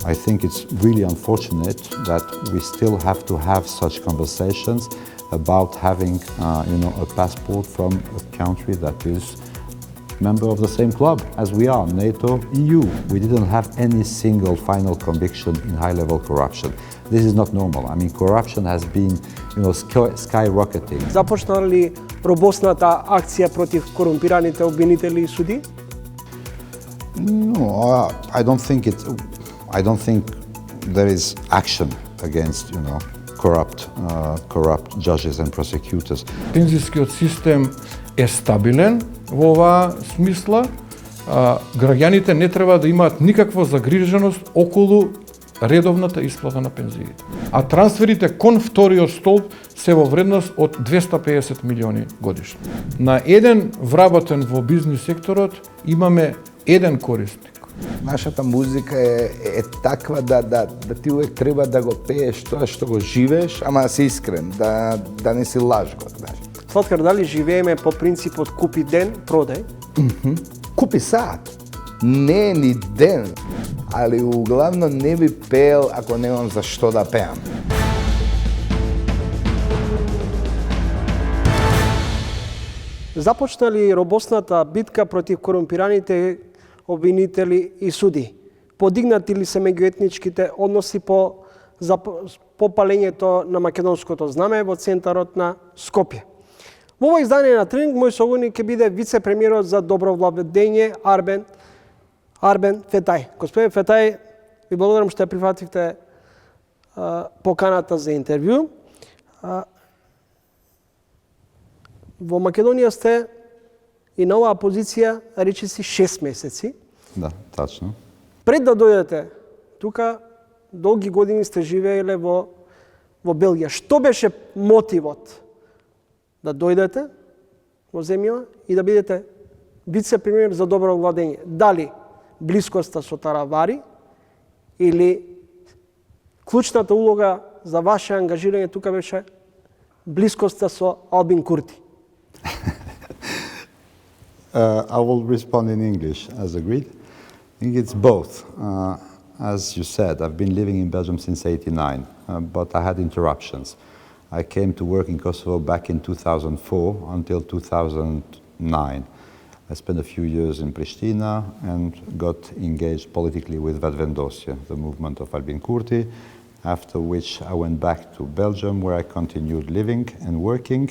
I think it's really unfortunate that we still have to have such conversations about having, a passport from a country that is member of the same club as we are, NATO, EU. We didn't have any single final conviction in high-level corruption. This is not normal. I mean, corruption has been, skyrocketing. Започна ли робосната акција против корумпираните обвинители и суди? No, I don't think there is action against, corrupt judges and prosecutors. Пензискиот систем е стабилен во оваа смисла. Граѓаните не треба да имаат никаква загриженост околу редовната исплата на пензиите. А трансферите кон вториот столб се во вредност од 250 милиони годишно. На еден вработен во бизнис секторот имаме еден корисник. Нашата музика е таква да ти увек треба да го пееш тоа што го живееш, ама да си искрен, да не си лажгот. Слаткар, дали живееме по принципот купи ден, продај? Купи саат. Не ни ден, али углавно не би пеел ако немам за што да пеам. Започна ли робосната битка против корумпираните обвинители и суди? Подигнати ли се меѓуетничките односи по палењето на македонското знаме во центарот на Скопје? Во ова издание на Тренинг мој соговорник ќе биде вице-премиерот за добро владење Арбен Фетај. Господин Фетај, ви благодарам што ја прифативте поканата за интервју. Во Македонија сте и на оваа позиција речиси 6 месеци. Да, тачно. Пред да дојдете тука, долги години сте живееле во Белгија. Што беше мотивот да дојдете во земјава и да бидете вице-премиер за добро владење? Дали блискоста со Таравари или клучната улога за ваше ангажирање тука беше блискоста со Албин Курти? I will respond in English, as agreed. I think it's both. As you said, I've been living in Belgium since '89, but I had interruptions. I came to work in Kosovo back in 2004 until 2009. I spent a few years in Pristina and got engaged politically with Vetëvendosje, the movement of Albin Kurti, after which I went back to Belgium, where I continued living and working.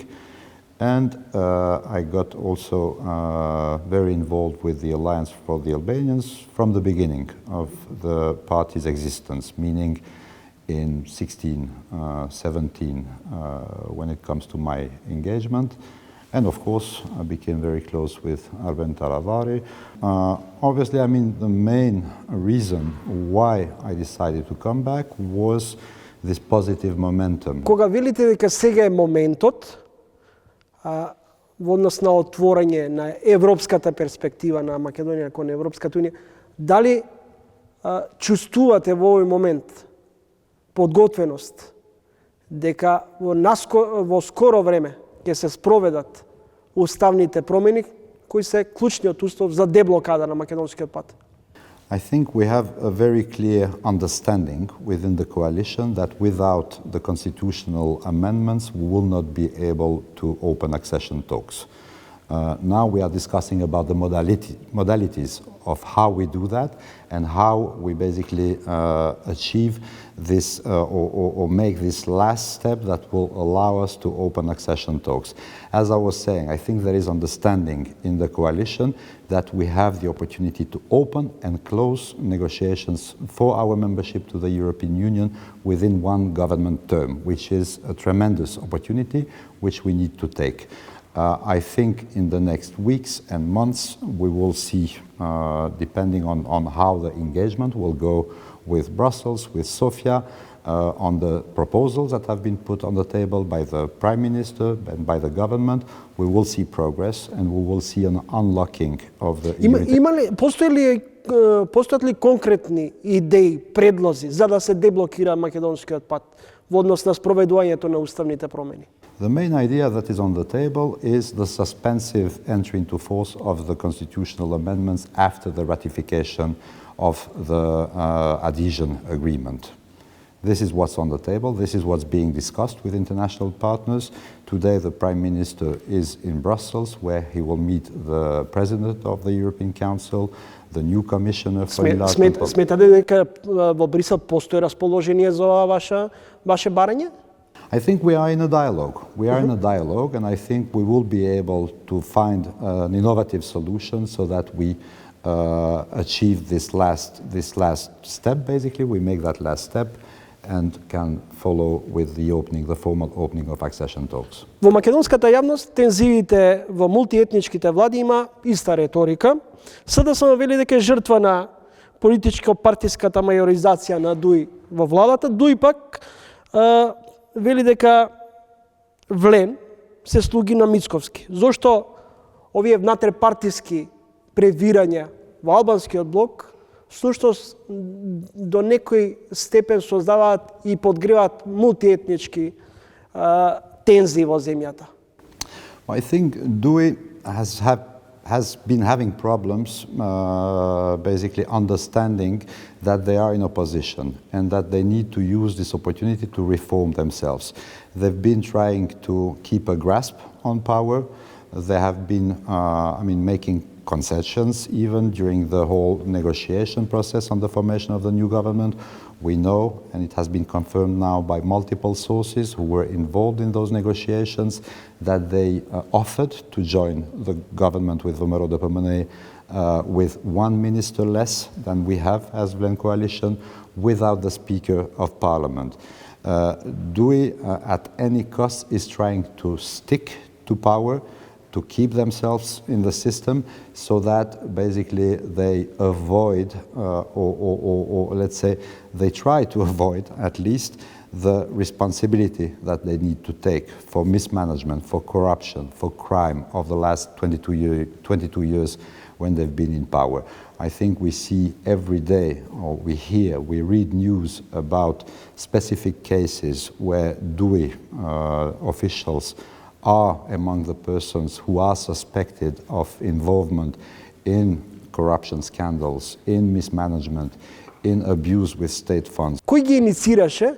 And I got also very involved with the Alliance for the Albanians from the beginning of the party's existence, meaning in 16, 17, when it comes to my engagement. And of course, I became very close with Arben Taravari. Obviously, the main reason why I decided to come back was this positive momentum. Кога велите дека сега е моментот, во однос на отворање на европската перспектива на Македонија кон Европската унија, дали чувствувате во овој момент подготвеност дека во скоро време ќе се спроведат уставните промени кои се клучниот услов за деблокада на македонскиот пат? I think we have a very clear understanding within the coalition that without the constitutional amendments, we will not be able to open accession talks. Now we are discussing about the modalities of how we do that and how we basically achieve this or make this last step that will allow us to open accession talks. As I was saying, I think there is understanding in the coalition that we have the opportunity to open and close negotiations for our membership to the European Union within one government term, which is a tremendous opportunity which we need to take. I think in the next weeks and months we will see, depending on how the engagement will go with Brussels, with Sofia, on the proposals that have been put on the table by the Prime Minister and by the government, we will see progress and we will see an unlocking of the... Постојат ли конкретни идеи, предлози за да се деблокира македонскиот пат во однос на спроведувањето на уставните промени? The main idea that is on the table is the suspensive entry into force of the constitutional amendments after the ratification of the adhesion agreement. This is what's on the table. This is what's being discussed with international partners. Today, the Prime Minister is in Brussels, where he will meet the President of the European Council, the new Commissioner for Enlargement. Сметате дека во Брисел постои расположение за ова ваше барање? I think we are in a dialogue. We are in a dialogue, and I think we will be able to find an innovative solution so that we achieve this last step. Basically, we make that last step and can follow with the formal opening of accession talks. Во македонската јавност тензиите во мултиетничките влади има иста реторика. СДСМ вели дека е жртва на политичко-партиската мајоризација на ДУИ во владата, ДУИ пак вели дека Влен се слуги на Мицковски. Зошто овие внатрепартиски превирања во албанскиот блок всушност до некој степен создаваат и подгреваат мултиетнички тензии во земјата? I think DUI has been having problems basically understanding that they are in opposition and that they need to use this opportunity to reform themselves. They've been trying to keep a grasp on power. They have been, making concessions even during the whole negotiation process on the formation of the new government. We know, and it has been confirmed now by multiple sources who were involved in those negotiations, that they offered to join the government with Romero de Permanei with one minister less than we have as Vlen coalition, without the Speaker of Parliament. DUI, at any cost, is trying to stick to power, to keep themselves in the system, so that basically they avoid, or let's say they try to avoid at least the responsibility that they need to take for mismanagement, for corruption, for crime of the last 22 years when they've been in power. I think we see every day, or we read news about specific cases where DUI officials are among the persons who are suspected of involvement in corruption scandals, in mismanagement, in abuse with state funds. Кој ги иницираше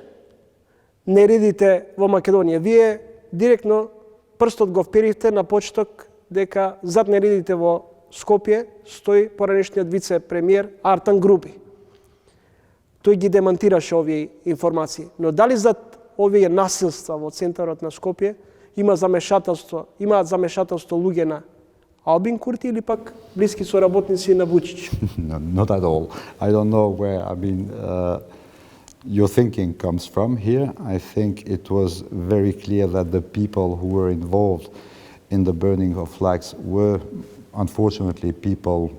нередите во Македонија? Вие директно прстот го вперивте на почеток дека зад нередите во Скопје стои поранешниот вице-премиер Артан Груби. Тој ги демантираше овие информации. Но дали зад овие насилства во центарот на Скопје имаат замешателство луѓе на Албин Курти или пак блиски соработници на Вучич? No, not at all. I don't know where, your thinking comes from here. I think it was very clear that the people who were involved in the burning of flags were, unfortunately, people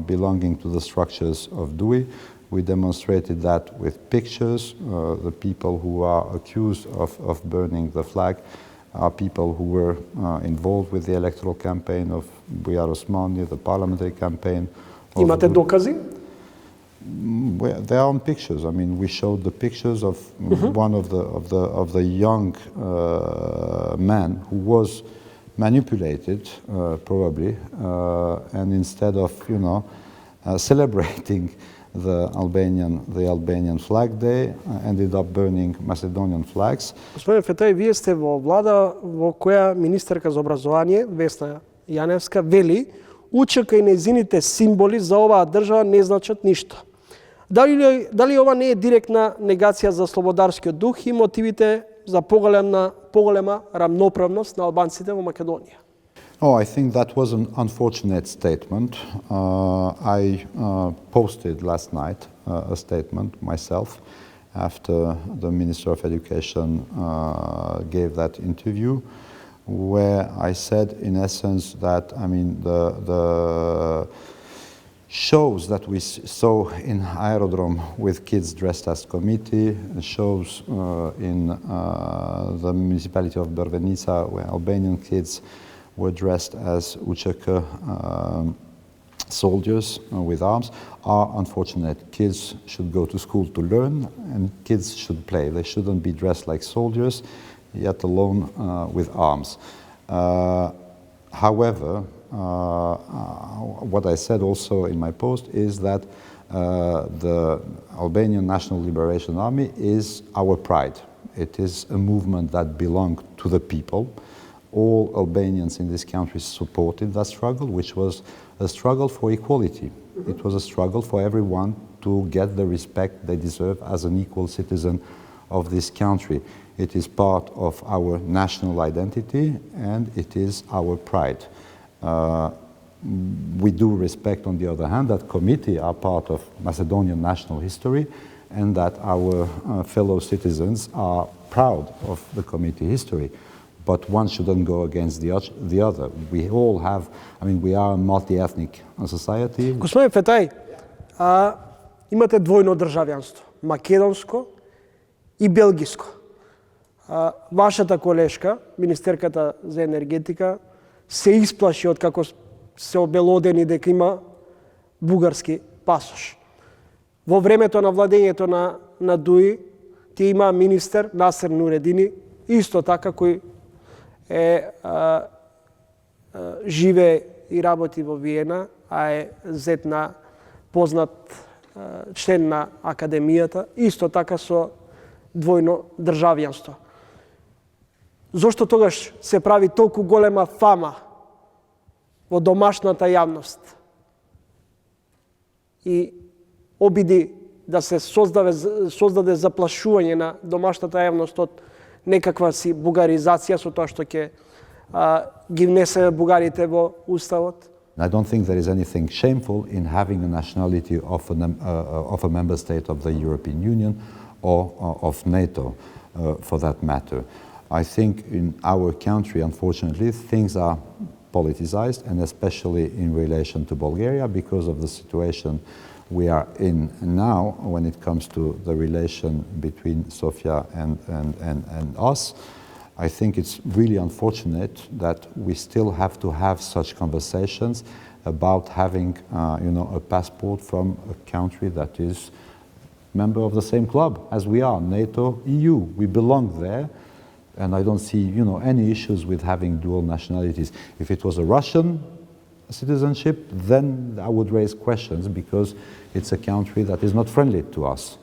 belonging to the structures of DUI. We demonstrated that with pictures. The people who are accused of burning the flag are people who were involved with the electoral campaign of Bujar Osmani, the parliamentary campaign. Имате докази? They are on pictures. I mean, we showed the pictures of one of the young man who was manipulated, probably, and instead of celebrating the Albanian flag day, ended up burning Macedonian flags. Господин Фетај, вие сте во влада во која министерка за образование Весна Јаневска вели УЧК и нејзините символи за оваа држава не значат ништо. Дали ова не е директна негација за слободарскиот дух и мотивите за поголема рамноправност на албанците во Македонија? Oh, I think that was an unfortunate statement. I posted last night a statement myself after the Minister of Education gave that interview, where I said, in essence, that the shows that we saw in Aerodrome with kids dressed as committee, shows in the municipality of Brvenica where Albanian kids were dressed as UČK soldiers with arms, are unfortunate. Kids should go to school to learn, and kids should play. They shouldn't be dressed like soldiers, yet alone with arms. However, what I said also in my post is that The Albanian National Liberation Army is our pride. It is a movement that belonged to the people. All Albanians in this country supported that struggle, which was a struggle for equality. It was a struggle for everyone to get the respect they deserve as an equal citizen of this country. It is part of our national identity and it is our pride. We do respect, on the other hand, that committee are part of Macedonian national history and that our fellow citizens are proud of the committee history. But one shouldn't go against the other. We all have, we are a multi-ethnic society. Господин Фетај, имате двојно државјанство, македонско и белгиско. Вашата колешка, министерката за енергетика, се исплаши од како се обелодени дека има бугарски пасош. Во времето на владењето на Дуи, ти има министер Насер Нуредини, исто така кој живее и работи во Виена, а е зет на познат член на академијата, исто така со двојно државјанство. Зошто тогаш се прави толку голема фама во домашната јавност и обиди да се создаде заплашување на домашната јавност од некаква си бугаризација со тоа што ќе ги внесе бугарите во уставот? I don't think there is anything shameful in having a nationality of a member state of the European Union or of NATO, for that matter. I think in our country, unfortunately, things are politicized, and especially in relation to Bulgaria, because of the situation we are in now when it comes to the relation between Sofia and us. I think it's really unfortunate that we still have to have such conversations about having a passport from a country that is member of the same club as we are, NATO, EU. We belong there, and I don't see any issues with having dual nationalities. If it was a Russian citizenship, then I would raise questions because it's a country that is not friendly to us.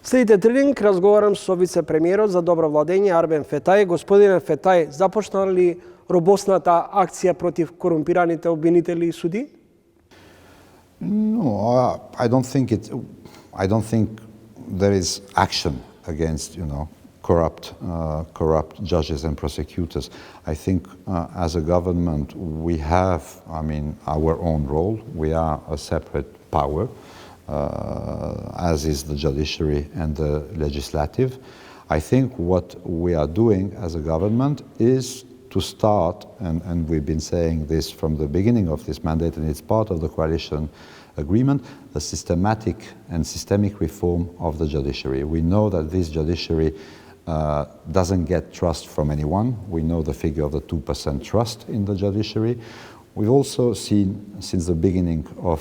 Следите тренинг, разговарам со вице-премиерот за добро владење Арбен Фетај. Господине Фетај, започна ли робосната акција против корумпираните обвинители и суди? No, I don't think there is action against corrupt judges and prosecutors. I think as a government we have, our own role. We are a separate power. As is the judiciary and the legislative. I think what we are doing as a government is to start, and we've been saying this from the beginning of this mandate, and it's part of the coalition agreement, a systematic and systemic reform of the judiciary. We know that this judiciary doesn't get trust from anyone. We know the figure of the 2% trust in the judiciary. We've also seen since the beginning of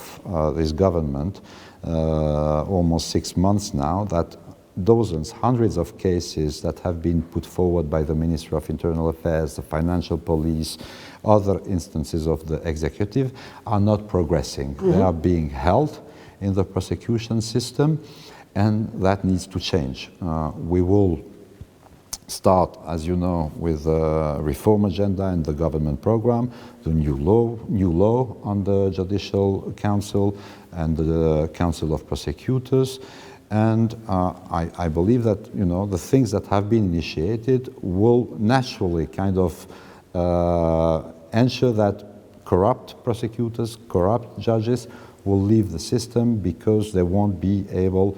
this government, almost 6 months now, that dozens, hundreds of cases that have been put forward by the Ministry of Internal Affairs, the Financial Police, other instances of the executive are not progressing. They are being held in the prosecution system, and that needs to change. We will start, as you know, with a reform agenda and the government program, the new law on the Judicial Council and the Council of Prosecutors. And I believe that the things that have been initiated will naturally kind of ensure that corrupt prosecutors, corrupt judges will leave the system because they won't be able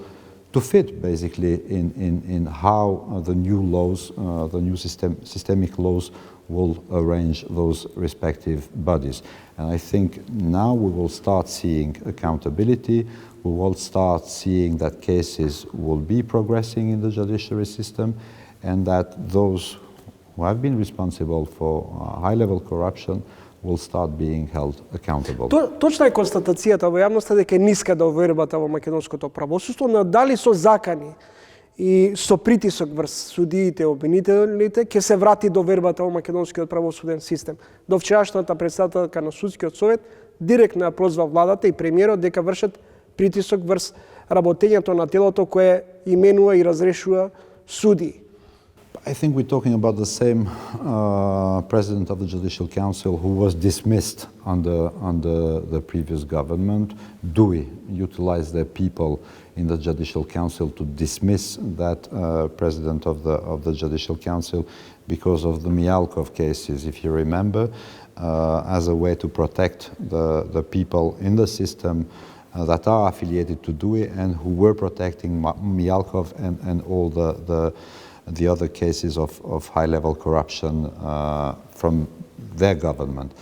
to fit basically in how the new laws, the new systemic laws will arrange those respective bodies. And I think now we will start seeing accountability, we will start seeing that cases will be progressing in the judiciary system, and that those who have been responsible for high-level corruption will start being held accountable. Точна е констатацијата во јавноста дека е ниска довербата во македонското правосудство, но дали со закани и со притисок врз судиите и обвинителите ќе се врати довербата во македонскиот правосуден систем. До вчерашната претседателка на судскиот совет директно ја прозва владата и премиерот дека вршат притисок врз работењето на телото кое именува и разрешува суди. I think we're talking about the same president of the Judicial Council who was dismissed under the previous government. DUI utilized their people in the Judicial Council to dismiss that president of the Judicial Council because of the Mialkov cases, if you remember, as a way to protect the people in the system that are affiliated to DUI and who were protecting Mialkov and all the other cases of high-level corruption from their government.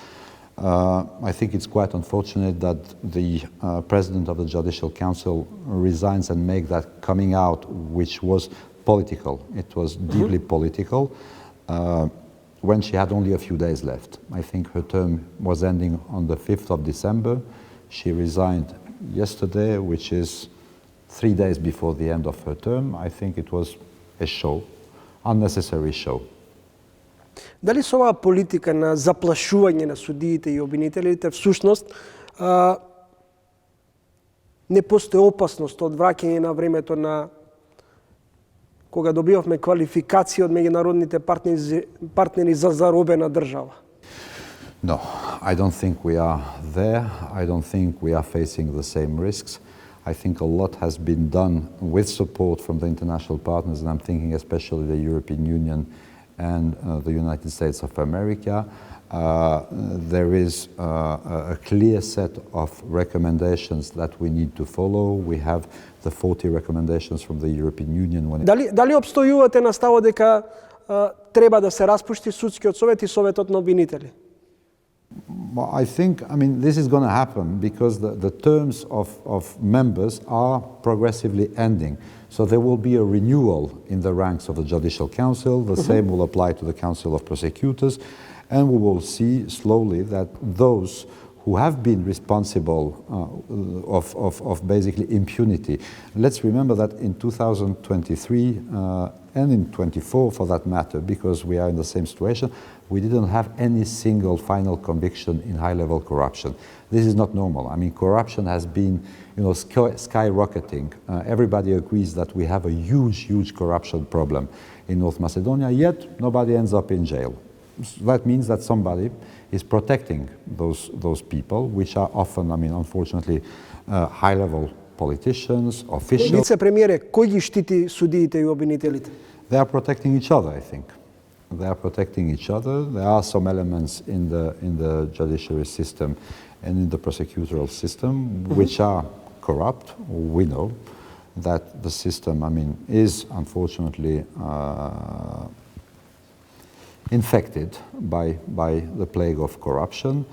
I think it's quite unfortunate that the president of the Judicial Council resigns and make that coming out, which was political. It was deeply political when she had only a few days left. I think her term was ending on the 5th of December. She resigned yesterday, which is 3 days before the end of her term. I think it was a show, unnecessary show. Дали со оваа политика на заплашување на судиите и обвинителите всушност не постои опасност од враќање на времето на кога добивавме квалификации од меѓународните партнери за заробена држава? No, I don't think we are there. I don't think we are facing the same risks. I think a lot has been done with support from the international partners, and I'm thinking especially the European Union and the United States of America. There is a clear set of recommendations that we need to follow. We have the 40 recommendations from the European Union. Дали обстојувате на ставот дека треба да се распушти судскиот совет и советот на обвинители? Well, I think, this is going to happen because the terms of members are progressively ending. So there will be a renewal in the ranks of the Judicial Council. The same will apply to the Council of Prosecutors. And we will see slowly that those who have been responsible of basically impunity. Let's remember that in 2023 and in 24 for that matter, because we are in the same situation, we didn't have any single final conviction in high-level corruption. This is not normal. Corruption has been skyrocketing. Everybody agrees that we have a huge corruption problem in North Macedonia, yet nobody ends up in jail. So that means that somebody is protecting those people, which are often, unfortunately, high-level politicians, officials. Вице-премиере, кој ги штити судиите и обвинителите? They are protecting each other, I think. They are protecting each other. There are some elements in the judiciary system and in the prosecutorial system which are corrupt. We know that the system, is unfortunately infected by the plague of corruption.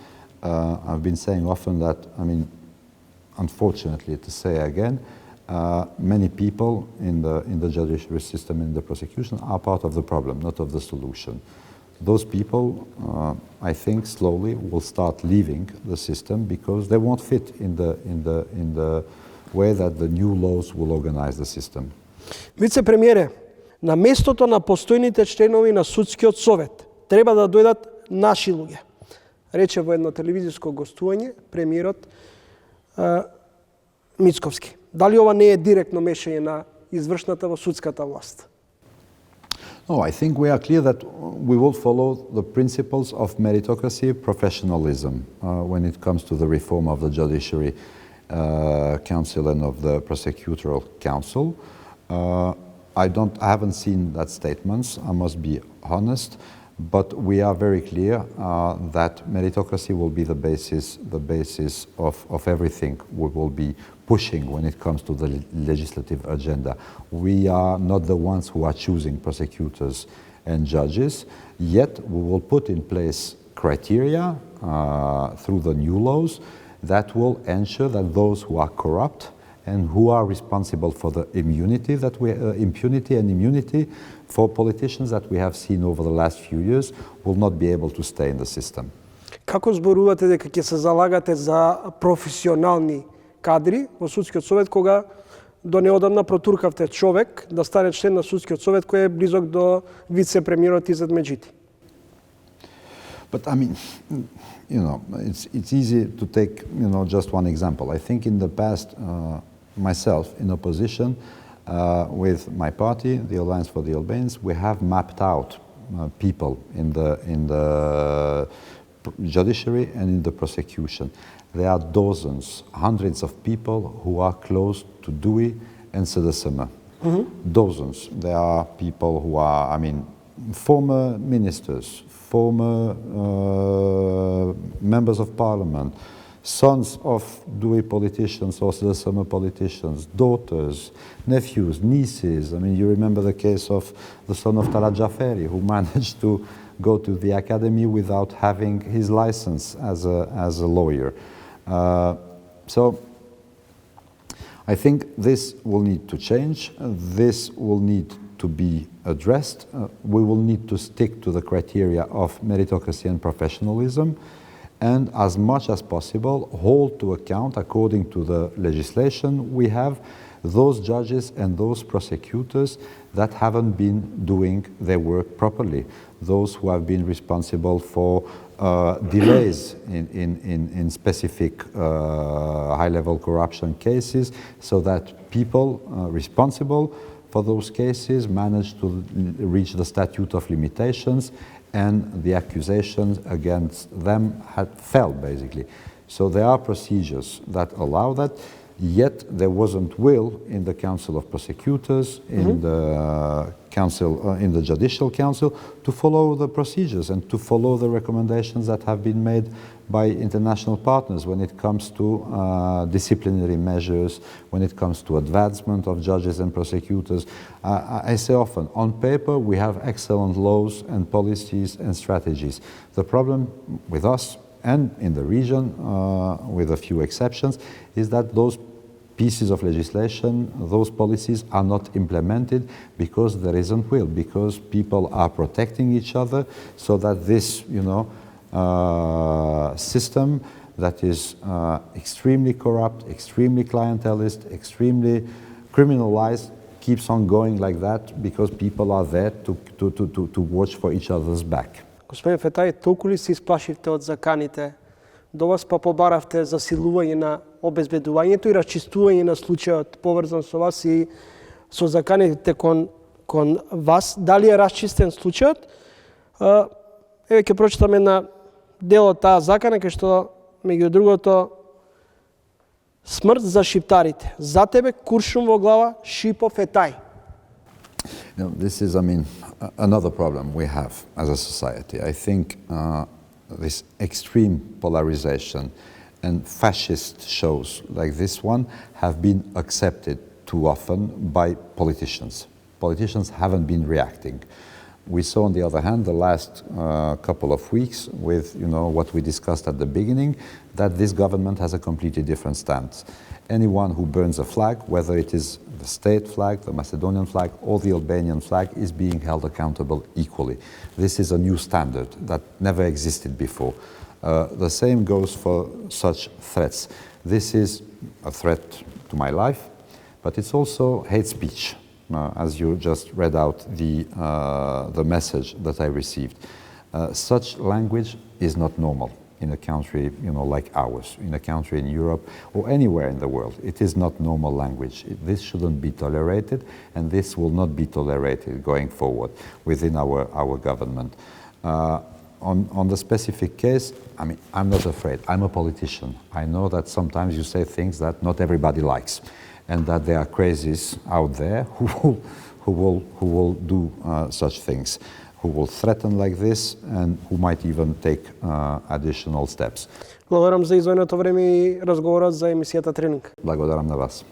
I've been saying often that, unfortunately to say again, many people in the judiciary system, in the prosecution, are part of the problem, not of the solution. Those people, I think, slowly will start leaving the system because they won't fit in the way that the new laws will organize the system. Вице-премиере, на местото на постојните членови на судскиот совет треба да дојдат наши луѓе, рече во едно телевизиско гостување премиерот Мицковски. Дали ова не е директно мешање на извршната во судската власт? No, I think we are clear that we will follow the principles of meritocracy, professionalism when it comes to the reform of the Judiciary Council and of the Prosecutorial Council. I haven't seen that statements, I must be honest, but we are very clear that meritocracy will be the basis of everything we will be pushing when it comes to the legislative agenda. We are not the ones who are choosing prosecutors and judges, yet we will put in place criteria through the new laws that will ensure that those who are corrupt and who are responsible for the impunity and immunity for politicians that we have seen over the last few years will not be able to stay in the system. Како зборувате дека ќе се залагате за професионални кадри во судскиот совет кога до неодамна протуркавте човек да стане член на судскиот совет кој е близок до вице-премиерот Изет Меджити? But I mean, it's easy to take, just one example. I think in the past, myself in opposition with my party, the Alliance for the Albanians, we have mapped out people in the judiciary and in the prosecution. There are dozens, hundreds of people who are close to DUI and SDSM. Dozens. There are people who are, former ministers, former members of parliament, sons of DUI politicians or SDSM politicians, daughters, nephews, nieces. You remember the case of the son of Talat Jaferi, who managed to go to the academy without having his license as a lawyer. So I think this will need to change. This will need to be addressed. We will need to stick to the criteria of meritocracy and professionalism, and as much as possible hold to account, according to the legislation we have, those judges and those prosecutors that haven't been doing their work properly, those who have been responsible for delays in specific high-level corruption cases, so that people responsible for those cases manage to reach the statute of limitations, and the accusations against them had fell, basically. So there are procedures that allow that, yet there wasn't will in the Council of Prosecutors, in the Council, in the Judicial Council, to follow the procedures and to follow the recommendations that have been made by international partners when it comes to disciplinary measures, when it comes to advancement of judges and prosecutors. I say often, on paper we have excellent laws and policies and strategies. The problem with us and in the region, with a few exceptions, is that those pieces of legislation, those policies are not implemented because there isn't will, because people are protecting each other, so that this, system that is extremely corrupt, extremely clientelist, extremely criminalized, keeps on going like that because people are there to watch for each other's back. Господин Фетај, толку ли се исплашивте од заканите? До вас па побаравте засилување на обезбедувањето и расчистување на случајот поврзан со вас и со заканите кон вас. Дали е расчистен случајот? Еве ќе прочитам една дел од таа закана, кај што меѓу другото смрт за шиптарите. За тебе куршум во глава, Шипо Фетај. This is, another problem we have as a society. I think this extreme polarization and fascist shows like this one have been accepted too often by politicians. Politicians haven't been reacting. We saw, on the other hand, the last couple of weeks with what we discussed at the beginning, that this government has a completely different stance. Anyone who burns a flag, whether it is the state flag, the Macedonian flag, or the Albanian flag, is being held accountable equally. This is a new standard that never existed before. The same goes for such threats. This is a threat to my life, but it's also hate speech. As you just read out the message that I received. Such language is not normal in a country like ours, in a country in Europe or anywhere in the world. It is not normal language. This shouldn't be tolerated, and this will not be tolerated going forward within our government. On the specific case, I'm not afraid. I'm a politician. I know that sometimes you say things that not everybody likes, and that there are crazies out there who will do such things, who will threaten like this, and who might even take additional steps. Благодарам за издвоеното време и разговорот за емисијата Тренинг. Благодарам на вас.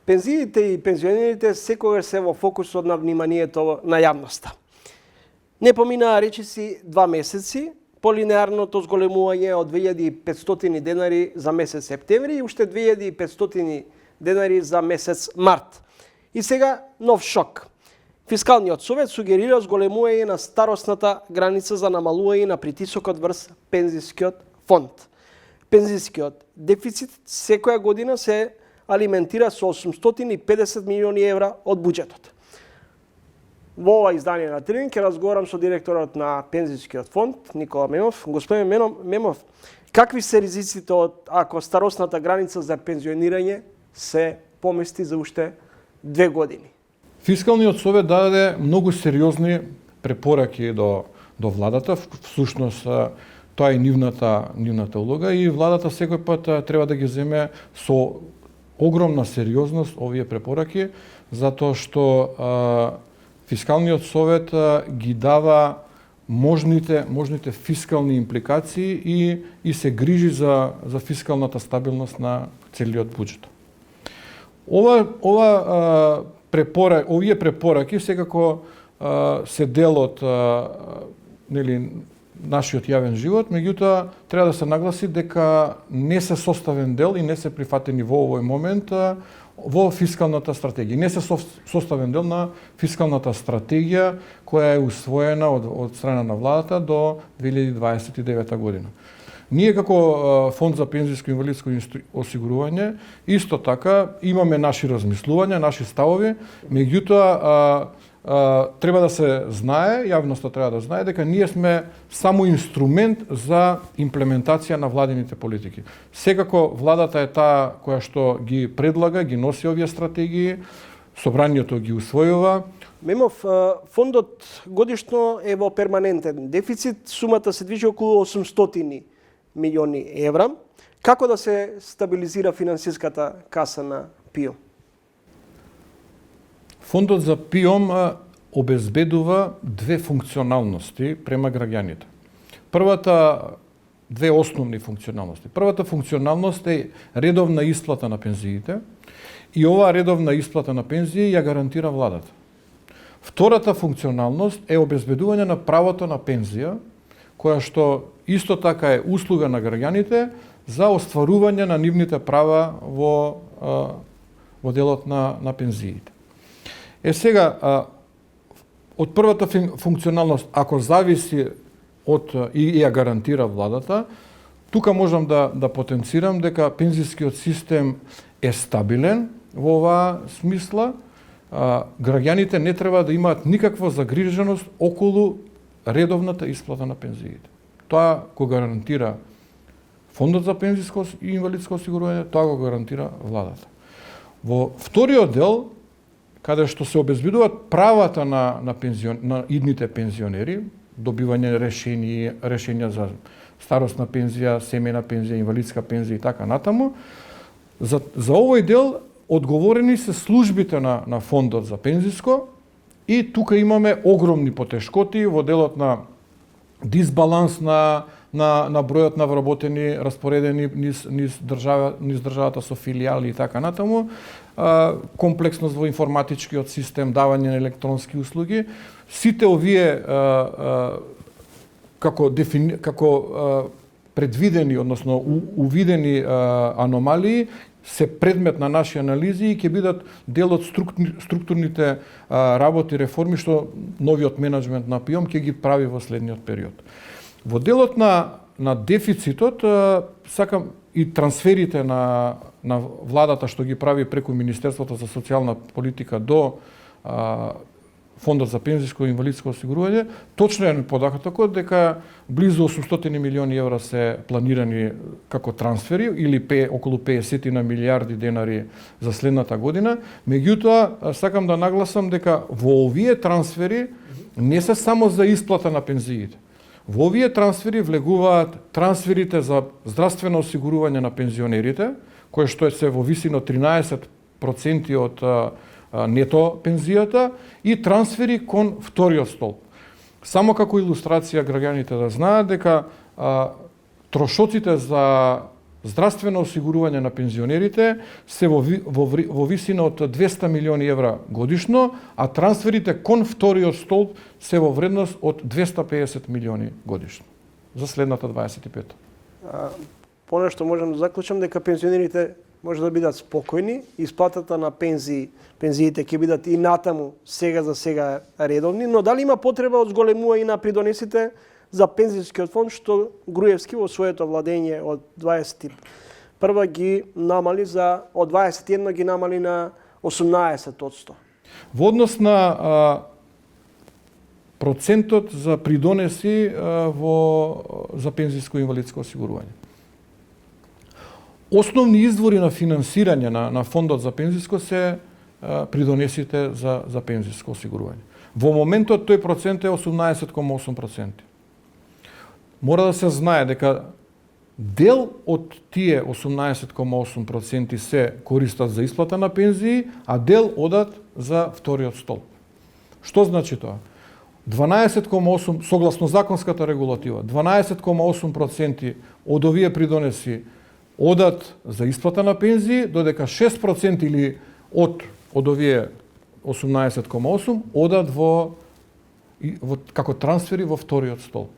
Пензиите и пензионерите секогаш се во фокусот на вниманието на јавноста. Не поминаа речиси 2 месеци по линеарното зголемување од 2500 денари за месец септември и уште 2500 денари за месец март. И сега нов шок. Фискалниот совет сугерира зголемување на старосната граница за намалување на притисокот врз пензискиот фонд. пензискиот дефицит секоја година се алиментира со 850 милиони евра од буџетот. Во ова издание на Трин ќе разговарам со директорот на пензискиот фонд Никола Мемов. Господин Мемов, какви се ризиците ако старосната граница за пензионирање се помести за уште 2 години? Фискалниот совет даде многу сериозни препораки до владата, всушност тоа е нивната улога и владата секој пат треба да ги земе со огромна сериозност овие препораки, затоа што Фискалниот совет ги дава можните фискални импликации и се грижи за фискалната стабилност на целиот буџет. Овие препораки секако се дел од нашиот јавен живот, меѓутоа треба да се нагласи дека не се составен дел и не се прифатени во овој момент во фискалната стратегија. Не се составен дел на фискалната стратегија која е усвоена од страна на владата до 2029 година. Ние како Фонд за пензиско и инвалидско осигурување исто така имаме наши размислувања, наши ставови, меѓутоа треба да се знае, јавноста треба да знае дека ние сме само инструмент за имплементација на владините политики. Секако владата е таа која што ги предлага, ги носи овие стратегии, собранието ги усвојува. Мемов, фондот годишно е во перманентен дефицит, сумата се движи околу 800 милиони евра. Како да се стабилизира финансиската каса на ПИО? Фондот за ПИОМ обезбедува две функционалности према граѓаните. Две основни функционалности. Првата функционалност е редовна исплата на пензиите и оваа редовна исплата на пензии ја гарантира владата. Втората функционалност е обезбедување на правото на пензија, која што исто така е услуга на граѓаните за остварување на нивните права во делот на пензиите. Сега, од првата функционалност, ако зависи и ја гарантира владата, тука можам да потенцирам дека пензискиот систем е стабилен во оваа смисла. Граѓаните не треба да имаат никаква загриженост околу редовната исплата на пензиите. Тоа го гарантира Фондот за пензиско и инвалидско осигурување, тоа го гарантира владата. Во вториот дел, каде што се обезбедуваат правата на идните пензионери, добивање решенија за старосна пензија, семејна пензија, инвалидска пензија и така натаму, за овој дел одговорени се службите на Фондот за пензиско и тука имаме огромни потешкоти во делот на дисбаланс на бројот на вработени, распоредени низ државата со филијали и така натаму, комплексност во информатичкиот систем, давање на електронски услуги. Сите овие како предвидени, односно увидени аномалии се предмет на наши анализи и ќе бидат дел од структурните работи, реформи што новиот менеджмент на ПИОМ ќе ги прави во следниот период. Во делот на дефицитот, сакам и трансферите на владата што ги прави преку Министерството за социјална политика до Фондот за пензиско и инвалидско осигурување, точно е податокот дека близу 800 милиони евра се планирани како трансфери или околу 50 на милиарди денари за следната година. Меѓутоа, сакам да нагласам дека во овие трансфери не се само за исплата на пензиите. Во овие трансфери влегуваат трансферите за здравствено осигурување на пензионерите, кое што се во висина 13% од нето пензијата и трансфери кон вториот столб. Само како илустрација граѓаните да знаат дека трошоците за здравствено осигурување на пензионерите се во висина од 200 милиони евра годишно, а трансферите кон вториот столб се во вредност од 250 милиони годишно за следната 25. Понешто можам да заклучам дека пензионерите може да бидат спокојни, исплатата на пензиите ќе бидат и натаму сега за сега редовни, но дали има потреба од зголемување на придонесите за пензискиот фонд што Груевски во своето владење од 21 ги намали од 21 ги намали на 18%. Во однос на процентот за придонеси за пензиско и инвалидско осигурување. Основни извори на финансирање на фондот за пензиско се придонесите за пензиско осигурување. Во моментот тој процент е 18,8%. Мора да се знае дека дел од тие 18,8% се користат за исплата на пензии, а дел одат за вториот столб. Што значи тоа? 12,8, согласно законската регулатива, 12,8% од овие придонеси одат за исплата на пензии, додека 6% или од овие 18,8 одат во како трансфери во вториот столб.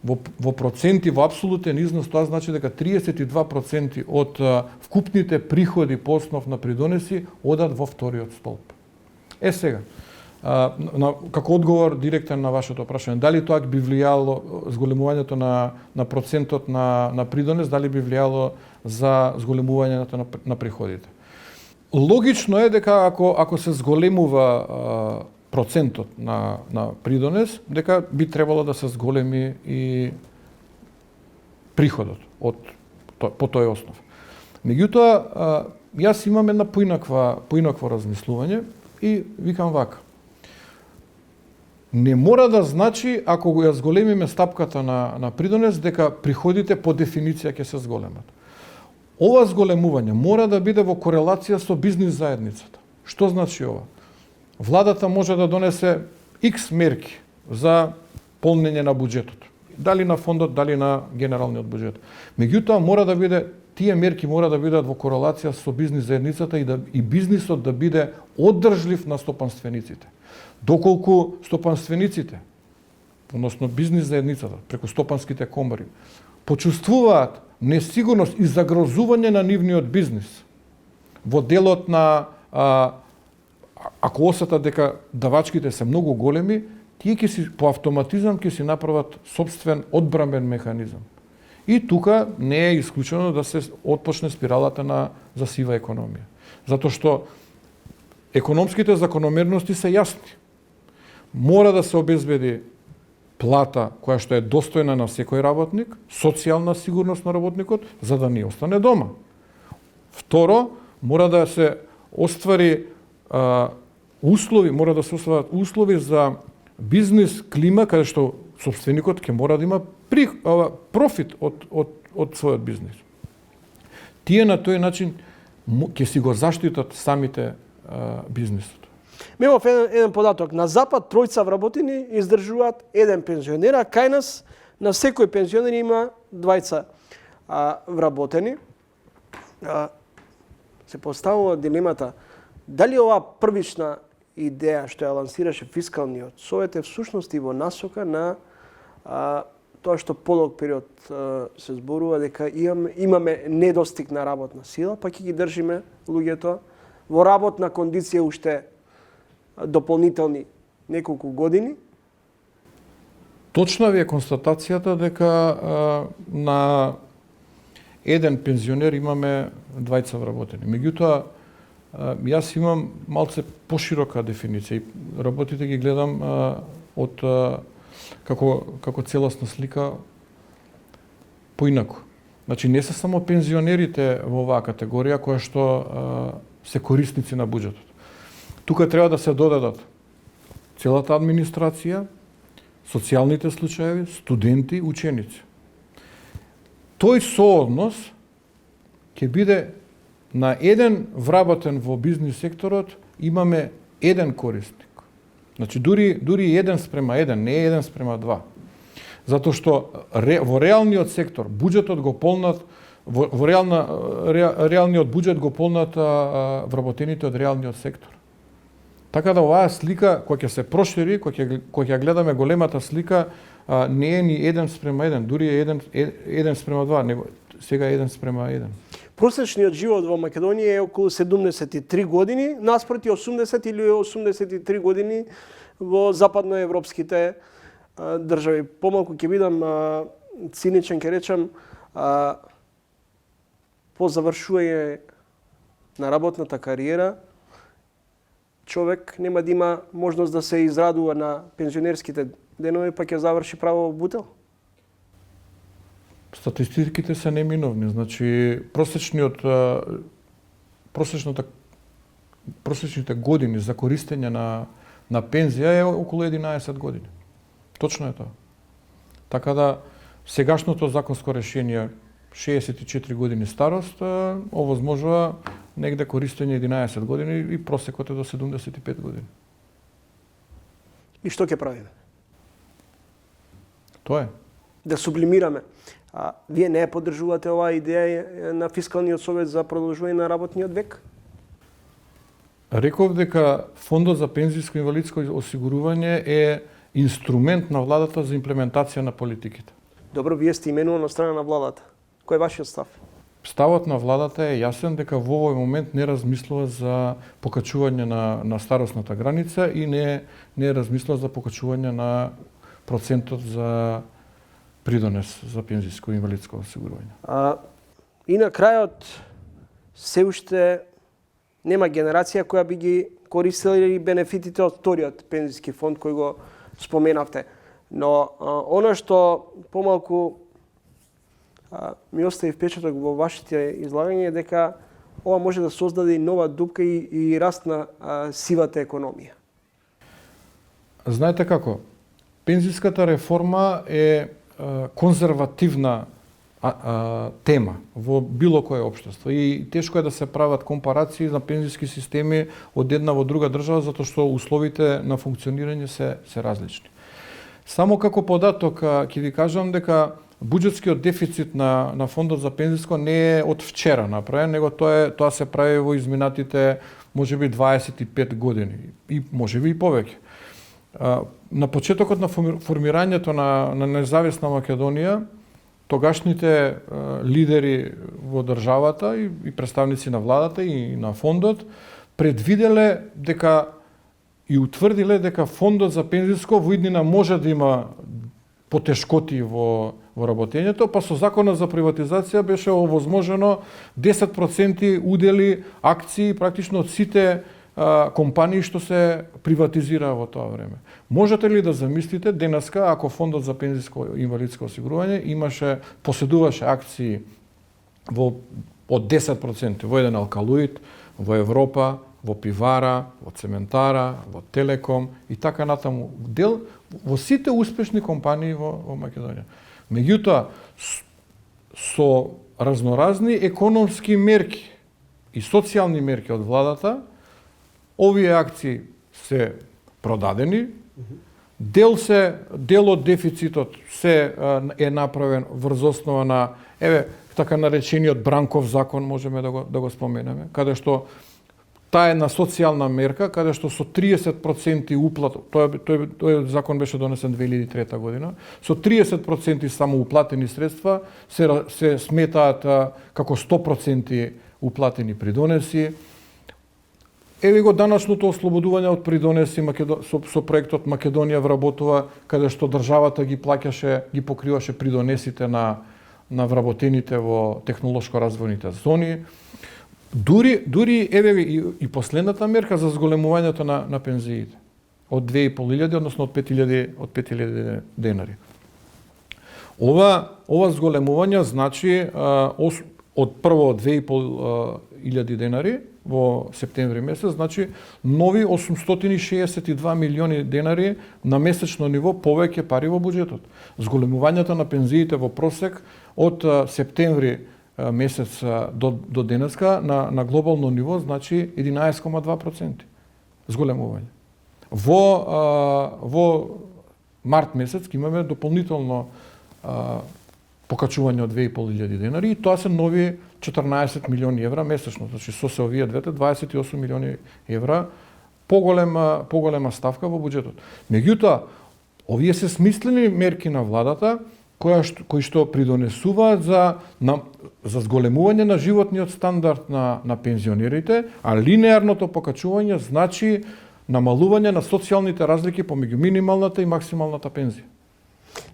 Во проценти, во апсолутен износ, тоа значи дека 32% од вкупните приходи по основ на придонеси одат во вториот столб. Сега, како одговор директен на вашето прашање, дали тоа би влијало зголемувањето на процентот на придонес, дали би влијало за зголемувањето на приходите? Логично е дека ако се зголемува процентот на придонес, дека би требало да се зголеми и приходот по тој основ. Меѓутоа, јас имам една поинакво размислување и викам вака. Не мора да значи, ако го ја зголемиме стапката на придонес, дека приходите по дефиниција ќе се зголемат. Ова зголемување мора да биде во корелација со бизнис заедницата. Што значи ова? Владата може да донесе X мерки за полнење на буџетот. Дали на фондот, дали на генералниот буџет. Меѓутоа, тие мерки мора да бидат во корелација со бизнис заедницата и бизнисот да биде оддржлив на стопанствениците. Доколку стопанствениците, односно бизнис заедницата, преку стопанските комори, почувствуваат несигурност и загрозување на нивниот бизнис во делот на ако осетат дека давачките се многу големи, тие по автоматизам ќе си направат собствен одбранбен механизам. И тука не е исклучено да се отпочне спиралата за сива економија. Затоа што економските закономерности се јасни. Мора да се обезбеди плата која што е достојна на секој работник, социјална сигурност на работникот, за да не остане дома. Второ, мора да се оствари остварат услови за бизнис клима каде што сопственикот ќе мора да има профит од својот бизнис. Тие на тој начин ќе си го заштитат самите бизнисот. Ме имав еден податок. На Запад тројца вработени издржуваат еден пензионер, а кај нас на секој пензионер има двајца вработени. Се поставува дилемата дали оваа првична идеја што ја лансираше фискалниот совет е всушност и во насока на тоа што подолг период се зборува дека имаме недостиг на работна сила, па ќе ги држиме луѓето во работна кондиција уште дополнителни неколку години. Точна ви е констатацијата дека на еден пензионер имаме двајца вработени. Меѓутоа, јас имам малце поширока дефиниција и работите ги гледам од како целосна слика поинаку. Значи не се само пензионерите во оваа категорија која што се корисници на буџетот. Тука треба да се додадат целата администрација, социјалните случаи, студенти, ученици. Тој сооднос ќе биде на еден вработен во бизнис секторот имаме еден корисник. Значи дури 1:1, не 1:2. Затоа што во реалниот сектор буџетот го полнат во реалниот буџет го полнат вработените од реалниот сектор. Така да оваа слика која ќе се прошири, која ќе гледаме големата слика, не е ни 1:1, дури е 1:2, него сега е 1:1. Просечниот живот во Македонија е околу 73 години, наспроти 80 или 83 години во западноевропските држави. Помалку ќе бидам циничен, ќе речам, по завршување на работната кариера, човек нема да има можност да се израдува на пензионерските денови, па ќе заврши право во бутел. Статистиките се неминовни. Значи, просечните години за користење на пензија е околу 11 години. Точно е тоа. Така да, сегашното законско решение 64 години старост овозможува негде користење 11 години и просекот е до 75 години. И што ќе правиме? Тоа е. Да сублимираме. Вие не поддржувате оваа идеја на Фискалниот совет за продолжување на работниот век? Реков дека Фондот за пензиско и инвалидско осигурување е инструмент на владата за имплементација на политиките. Добро, вие сте именуван од страна на владата. Кој е вашиот став? Ставот на владата е јасен дека во овој момент не размислува за покачување на старосната граница и не размислува за покачување на процентот за придонес за пензиско и инвалидско осигурување. И на крајот, се уште нема генерација која би ги користила и бенефитите од вториот пензиски фонд кој го споменавте. Но она што помалку ми остави впечаток во вашите излагања е дека ова може да создаде и нова дупка и раст на сивата економија. Знаете како? Пензиската реформа е конзервативна тема во било кое општество и тешко е да се прават компарации на пензиски системи од една во друга држава затоа што условите на функционирање се различни. Само како податок ќе ви кажам дека буџетскиот дефицит на Фондот за пензиско не е од вчера направен, него тоа се прави во изминатите можеби 25 години и можеби и повеќе. На почетокот на формирањето на независна Македонија, тогашните лидери во државата и представници на владата и на фондот предвиделе дека и утврдиле дека Фондот за пензиско во иднина може да има потешкоти во работењето, па со законот за приватизација беше овозможено 10% удели, акции практично од сите компании што се приватизираа во тоа време. Можете ли да замислите денеска ако Фондот за пензиско и инвалидско осигурување поседуваше акции од 10% во еден алкалоид, во Европа, во пивара, во цементара, во Телеком и така натаму дел во сите успешни компании во Македонија. Меѓутоа, со разноразни економски мерки и социјални мерки од владата, овие акции се продадени, дел од дефицитот се е направен врз основа на така наречениот Бранков закон, можеме да го споменеме, каде што таа е на социјална мерка, каде што со 30% уплата, тој закон беше донесен 2003 година, со 30% само уплатени средства се сметаат како 100% уплатени придонеси. Еве го даначното ослободување од придонеси со проектот Македонија вработува, каде што државата ги плаќаше, ги покриваше придонесите на вработените во технолошко развојните зони. Дури еве и последната мерка за зголемувањето на пензиите од 2.500, односно од 5.000 денари. Ова зголемување значи од прво 2.500 денари во септември месец, значи нови 862 милиони денари на месечно ниво повеќе пари во буџетот. Зголемувањето на пензиите во просек од септември месец до денеска на глобално ниво значи 11,2% зголемување. Во март месец имаме дополнително покачување од 2.500 денари и тоа се нови 14 милиони евра месечно, значи со се овие двете 28 милиони евра поголема ставка во буџетот. Меѓутоа, овие се смислени мерки на владата кои што придонесуваат за зголемување на животниот стандард на пензионерите, а линеарното покачување значи намалување на социјалните разлики помеѓу минималната и максималната пензија.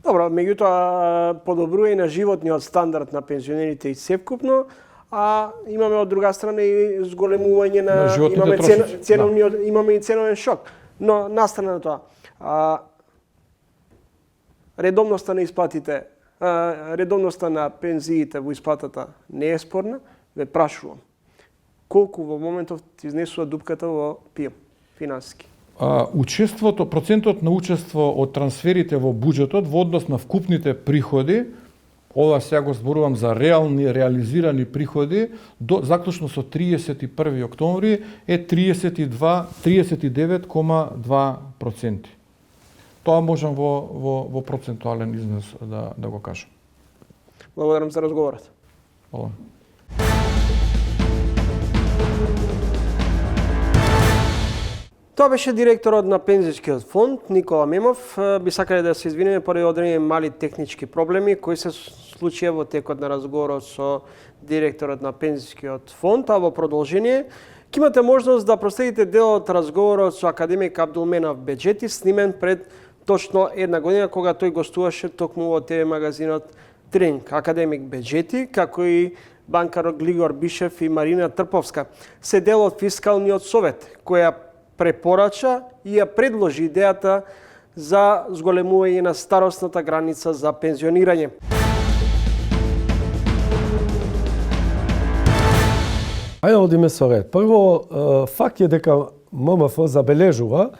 Добро, меѓутоа подобрува и на животниот стандард на пензионерите и севкупно, а имаме од друга страна и зголемување на животните трошици, имаме и ценовен шок. Но настрана на тоа, редовноста на исплатите, редовноста на пензиите во исплатата не е спорна, ве прашувам. Колку во моментов ти изнесува дупката во ПИМ финансиски? Процентот на учество од трансферите во буџетот во однос на вкупните приходи, ова сега го зборувам за реализирани приходи, заклучно со 31 октомври е 39,2%. Тоа можам во процентуален износ да го кажам. Благодарам за разговорот. Hvala. Тоа беше директорот на Пензискиот фонд, Никола Мемов. Би сакале да се извинеме поради одредени мали технички проблеми кои се случија во текот на разговорот со директорот на Пензискиот фонд, а во продолжение ќе имате можност да проследите дел од разговорот со академик Абдулменав Беџети, снимен пред точно една година, кога тој гостуваше токму во ТВ магазинот Тренинг. Академик Беџети, како и банкарот Глигор Бишев и Марина Трповска, се дел од Фискалниот совет, која препорача и ја предложи идејата за зголемување на старосната граница за пензионирање. Ајде одиме со ред. Прво, факт е дека ММФ забележува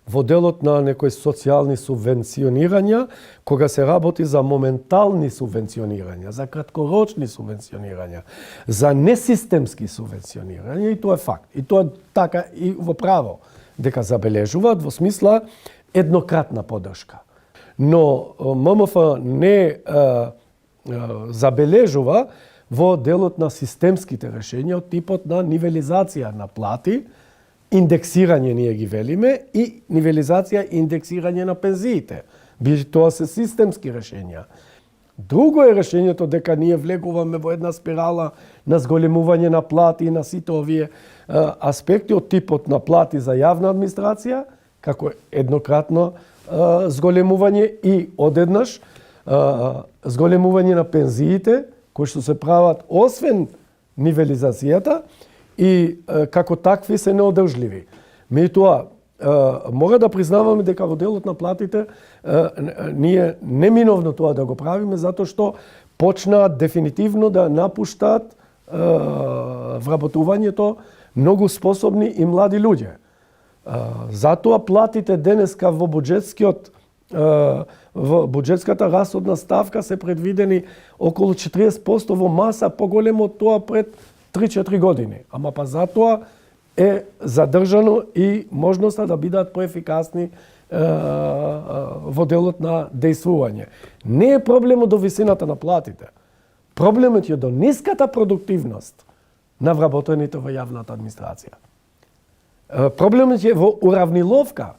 во делот на некои социјални субвенционирања, кога се работи за моментални субвенционирања, за краткорочни субвенционирања, за несистемски субвенционирања, и тоа е факт. И тоа така и во право дека забележуваат во смисла еднократна поддршка. Но ММФ не забележува во делот на системските решења од типот на нивелизација на плати, индексирање ние ги велиме, и нивелизација и индексирање на пензиите. Би тоа се системски решења. Друго е решењето дека ние влегуваме во една спирала на зголемување на плати и на сите овие аспекти од типот на плати за јавна администрација, како еднократно зголемување и одеднаш зголемување на пензиите, кои што се прават освен нивелизацијата и како такви се неодржливи. Меѓутоа, мора да признаваме дека во делот на платите ние неминовно тоа да го правиме, затоа што почнаат дефинитивно да напуштаат вработувањето многу способни и млади луѓе. Затоа платите денеска во буџетската расходна ставка се предвидени околу 40% во маса поголемо од тоа пред 3-4 години. Ама па затоа е задржано и можноста да бидат поефикасни во делот на дејствување. Не е проблемот до висината на платите. Проблемот е до ниската продуктивност на вработените во јавната администрација. Проблемот е во уравниловка.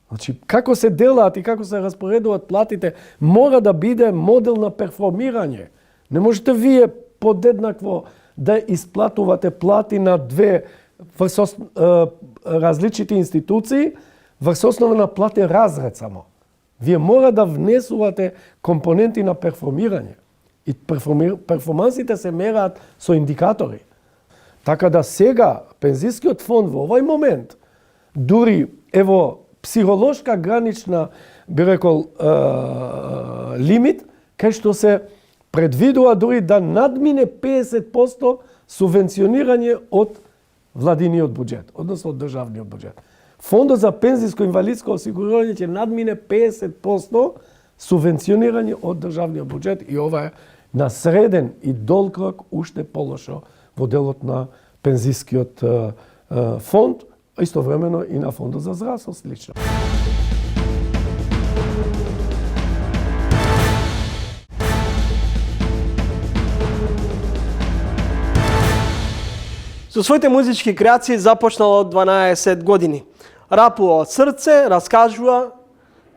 Значи, како се делаат и како се распоредуваат платите, мора да биде модел на перформирање. Не можете вие подеднакво да исплатувате плати на две различити институции врз основа на платен разред само. Вие мора да внесувате компоненти на перформирање. И перформансите се мераат со индикатори. Така да сега пензискиот фонд во овој момент дури е во психолошка гранична, би рекол, лимит, кај што се предвидува дури да надмине 50% субвенционирање од владиниот буџет, односно од државниот буџет. Фондот за пензиско инвалидско осигурување ќе надмине 50% субвенционирање од државниот буџет, и ова е на среден и долг рок уште полошо во делот на пензискиот фонд, а истовремено и на фондот за здравство слично. Со своите музички креации започнал од 12 години. Рапува од срце, раскажува,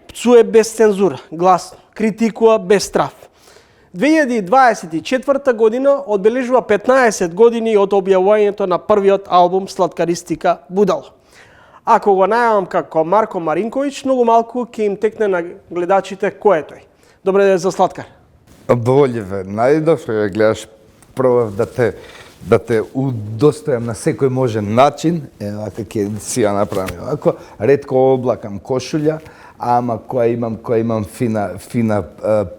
пцуе без цензура, гласно, критикува без страв. 2024 година одбележува 15 години од објавувањето на првиот албум Сладкаристика Будало. Ако го најавам како Марко Маринковиќ, многу малку ќе им текне на гледачите кој е тој. Добре да е за Слаткар. Болje ве, најдов, ја гледаш, пробав да те удостојам на секој можен начин, вака ќе си ја направам. Ако ретко облакам кошулја, ама која имам фина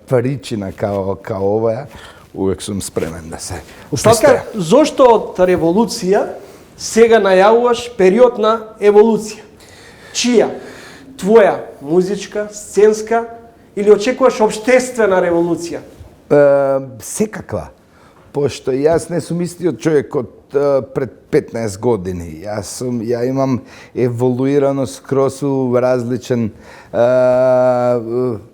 паричина као оваа, увек сум спремен да се Слаткар, зошто од револуција сега најавуваш период на еволуција? Чија? Твоја музичка, сценска или очекуваш обштествена револуција? Секаква. Пошто јас не сум истиот човек од пред 15 години. Ја имам еволуирано скроз различен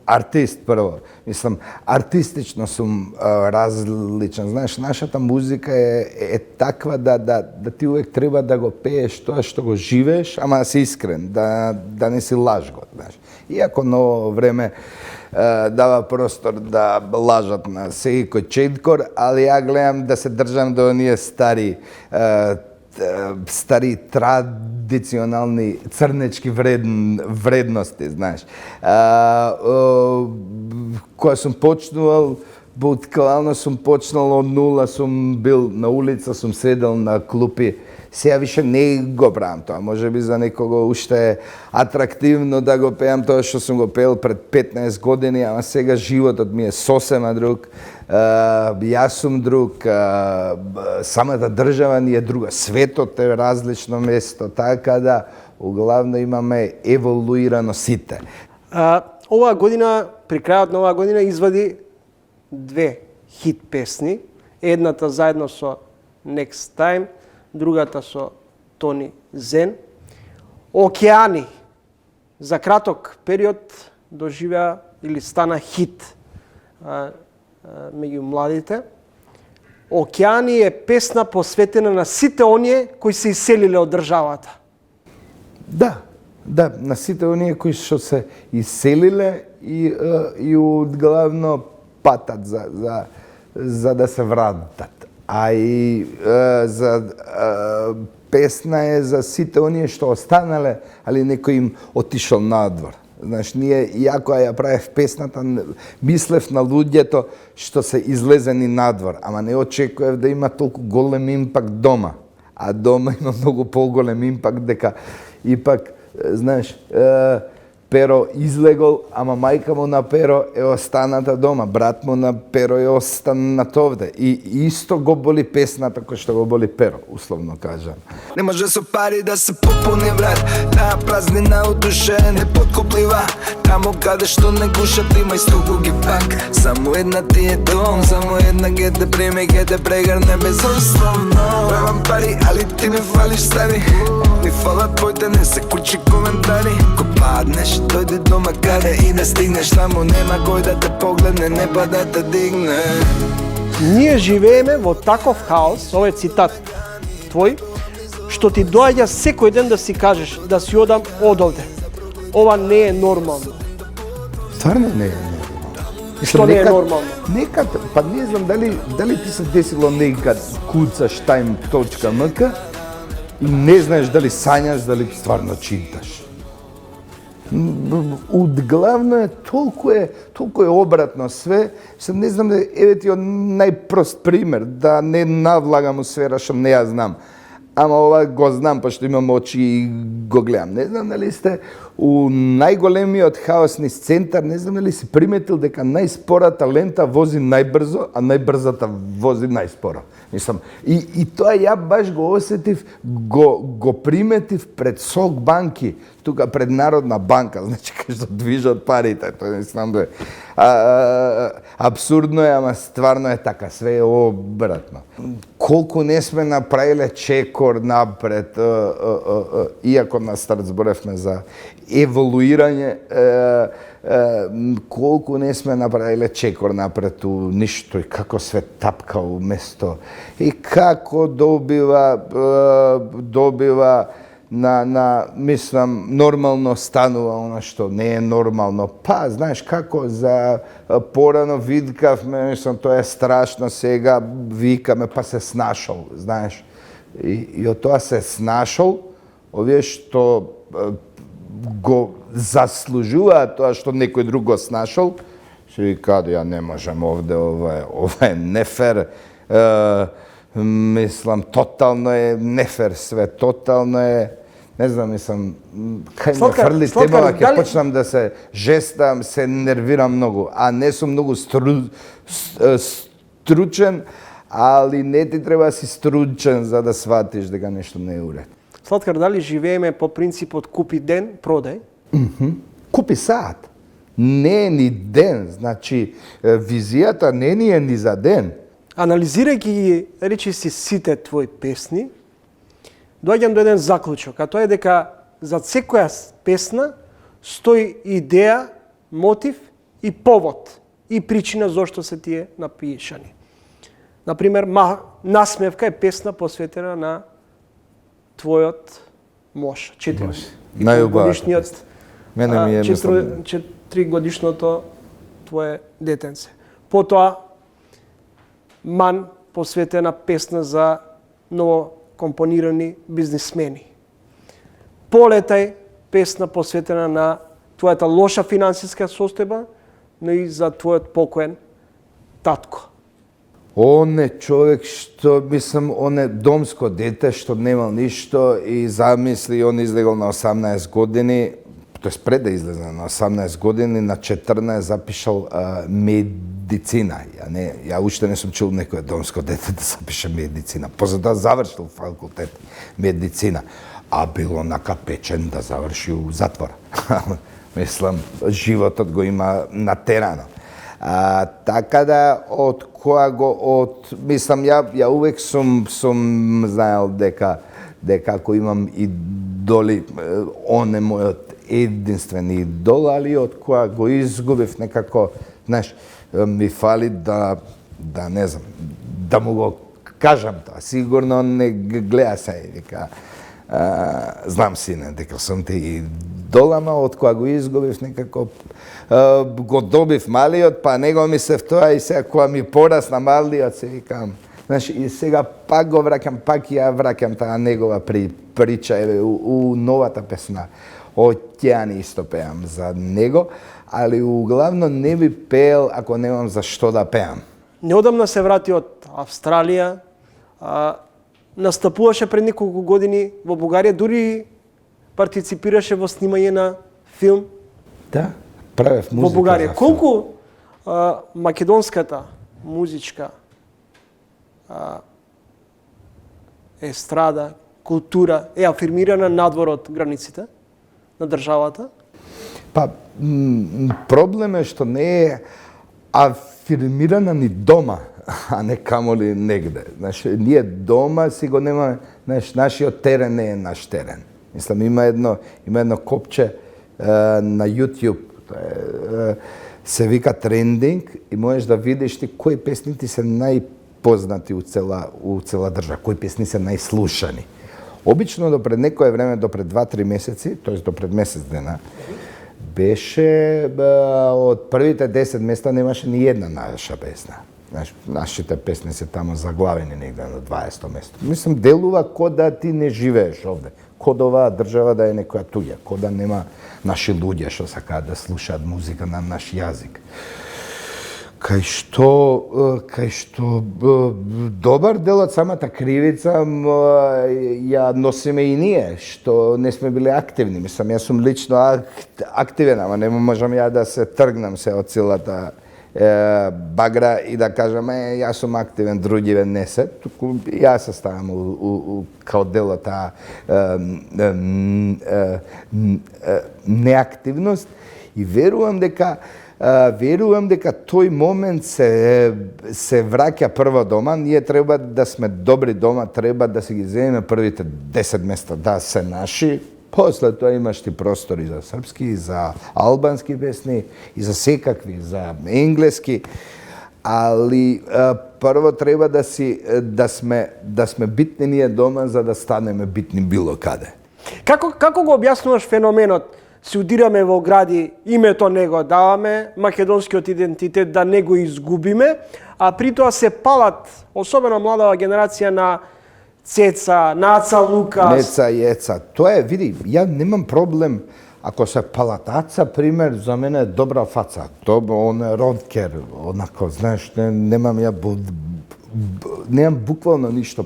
артист прво. Мислам, артистично сум различен. Знаеш, нашата музика е таква да ти увек треба да го пееш тоа што го живееш, ама да си искрен, да не си лажго, знаеш. Иако ново време дава простор да лажат на секој четкор, али ја гледам да се држам до оние стари традиционални црнечки вредности, знаеш. Кога сум почнувал, буквално сум почнал од нула, сум бил на улица, сум седел на клупи. Сега више не го правам тоа. Може би за некого уште е атрактивно да го пеам тоа што сум го пеел пред 15 години, ама сега животот ми е сосема друг. Јас сум друг, самата држава ни е друга, светот е различно место, така да углавно имаме еволуирано сите. Оваа година, при крајот на оваа година, извади 2 хит песни. Едната заедно со Next Time, другата со Тони Зен. Океани за краток период доживеа или стана хит меѓу младите. Океани е песна посветена на сите оние кои се иселиле од државата. Да, на сите оние кои што се иселиле и одглавно патат за да се вратат. А и песна е за сите оние што останале, али некој им отишол надвор. Знаеш, ние, иако ја правев песната, мислев на луѓето што се излезени надвор, ама не очекував да има толку голем импакт дома. А дома има многу поголем импакт дека ипак, знаеш, Перо излегол, ама мајка му на Перо е останата дома, брат му на Перо е останат овде. И исто го боли песната кој што го боли Перо, условно кажам. Не може со пари да се попуни врат, таа празнина у душе не подкуплива. Тамо каде што не гушат има и стуку ги пак. Само една ти е дом, само една ге те приме, ге те прегрне безусловно. Правам пари, али ти ми фалиш стари. Ми фалат твоите не се кучи коментари. Ко паднеш, дојди дома каде и да стигнеш, тамо нема кој да те погледне, не па да те дигне. Ние живееме во таков хаос, ова е цитат твој, што ти доаѓа секој ден да си кажеш, да си одам одовде. Ова не е нормално. Стварно не е нормално. Што не е нормално? Некад, па не знам дали ти се десило некад куцаш time.mk и не знаеш дали сањаш, дали стварно читаш. Одглавно е толку е обратно све. Не знам, еве ти од најпрост пример, да не навлагам у сфера што не ја знам. Ама ова го знам, пошто имам очи и го гледам. Не знам дали сте у најголемиот хаосни центар, не знам дали си приметил дека најспората лента вози најбрзо, а најбрзата вози најспоро. Мислам, и тоа ја баш го осетив, го приметив пред Сок банки, тука пред Народна банка, значи кај што движат парите, тоа не знам да е. Абсурдно е, ама стварно е така, све е обратно. Колку не сме направиле чекор напред, иако на старт зборевме за еволуирање, колку не сме направиле чекор напред у ништо и како све тапка у место и како добива мислам, нормално станува она што не е нормално. Па, знаеш, како за порано видкавме, мислам, тоа е страшно, сега викаме, па се снашол, знаеш. И од тоа се снашол, овие што го заслужуваат тоа што некој друг го снашол, Svi kažu, ja ne možem ovde, ovo je nefer, mislim, totalno je nefer sve, totalno je, ne znam, mislim, kaj me frli temava, kad počnem da se žestam, se nerviram mnogo, a ne sam mnogo stručen, ali ne ti treba si stručen za da shvatiš da ga nešto ne je u redu. Сладкар, дали живееме по принципот купи ден, продај? Купи сад. Не е ни ден, значи визијата не ни е ни за ден. Анализирајќи ги, речи си, сите твои песни, доаѓам до еден заклучок, а тоа е дека за секоја песна стои идеја, мотив и повод и причина зошто се тие напишани. Например, Насмевка е песна посветена на твојот мож, 4-годишниот, Мене ми е 4-годишното твое детенце. Потоа Ман посветена песна за ново компонирани бизнисмени. Полетај песна посветена на твојата лоша финансиска состојба, но и за твојот покоен татко. Он е човек што, мислам, он е домско дете што немал ништо и замисли, он излегал на 18 години, тоест пред да излезе на 18 години, на 14 запишал медицина. Ја уште не сум чул некој домско дете да запише медицина. Позатоа завршил факултет медицина, а бил онака печен да заврши у затвор. Мислам, животот го има натерано. Така да, мислам, ја увек сум знаел дека ако имам идоли, он е мојот единствен идол, али од која го изгубив некако, знаеш, ми фали да не знам, да му го кажам тоа. Сигурно не гледа се, дека знам сине, дека сум те идол, ама од која го изгубив некако, го добив малиот, па него ми се втоа и сега кога ми порасна малиот, се викам, знаеш, и сега пак го враќам, пак ја враќам таа негова прича, еве, у новата песна. Океани исто пеам за него, али углавно не би пеел ако немам за што да пеам. Неодамна се врати од Австралија, настапуваше пред неколку години во Бугарија, дури партиципираше во снимање на филм. Да, правев музика. Во Бугарија. Колку македонската музичка естрада, култура е афирмирана надвор од границите на државата? Па, проблем е што не е афирмирана ни дома, а не камоли негде. Знаеш, ние дома си го нема, знаеш, нашиот терен не е наш терен. Мислам, има едно копче на YouTube, се вика трендинг и можеш да видиш ти кои песни ти се најпознати у цела држава, кои песни се најслушани. Обично до пред некое време, до пред 2-3 месеци, тоест до пред месец дена, беше од првите 10 места немаше ни една наша песна. Знаеш, нашите песни се тамо заглавени негде на 20 место. Мислам, делува ко да ти не живееш овде, ко да оваа држава да е некоја туѓа, ко да нема наши луѓе што сакаат да слушаат музика на наш јазик. Кај што добар дел од самата кривица ја носиме и ние, што не сме биле активни. Мислам, јас сум лично активен, ама не можам ја да се тргнам се од целата багра и да кажам, јас сум активен, другиве не се. Туку јас се ставам као дел од таа неактивност и верувам дека тој момент се враќа прво дома. Ние треба да сме добри дома, треба да си ги земеме првите 10 места да се наши. После тоа имаш ти простори за српски, за албански песни и за секакви, за енглески. Али прво треба да сме битни ние дома за да станеме битни било каде. Како го објаснуваш феноменот? Се удираме во гради, името не го даваме, македонскиот идентитет да не го изгубиме, а при тоа се палат, особено младава генерација на Цеца, Наца Лукас. Неца и Еца. Тоа е, види, ја немам проблем Ако се палатаца, пример, за мене е добра фаца. Он е родкер, онако, знаеш, немам буквално ништо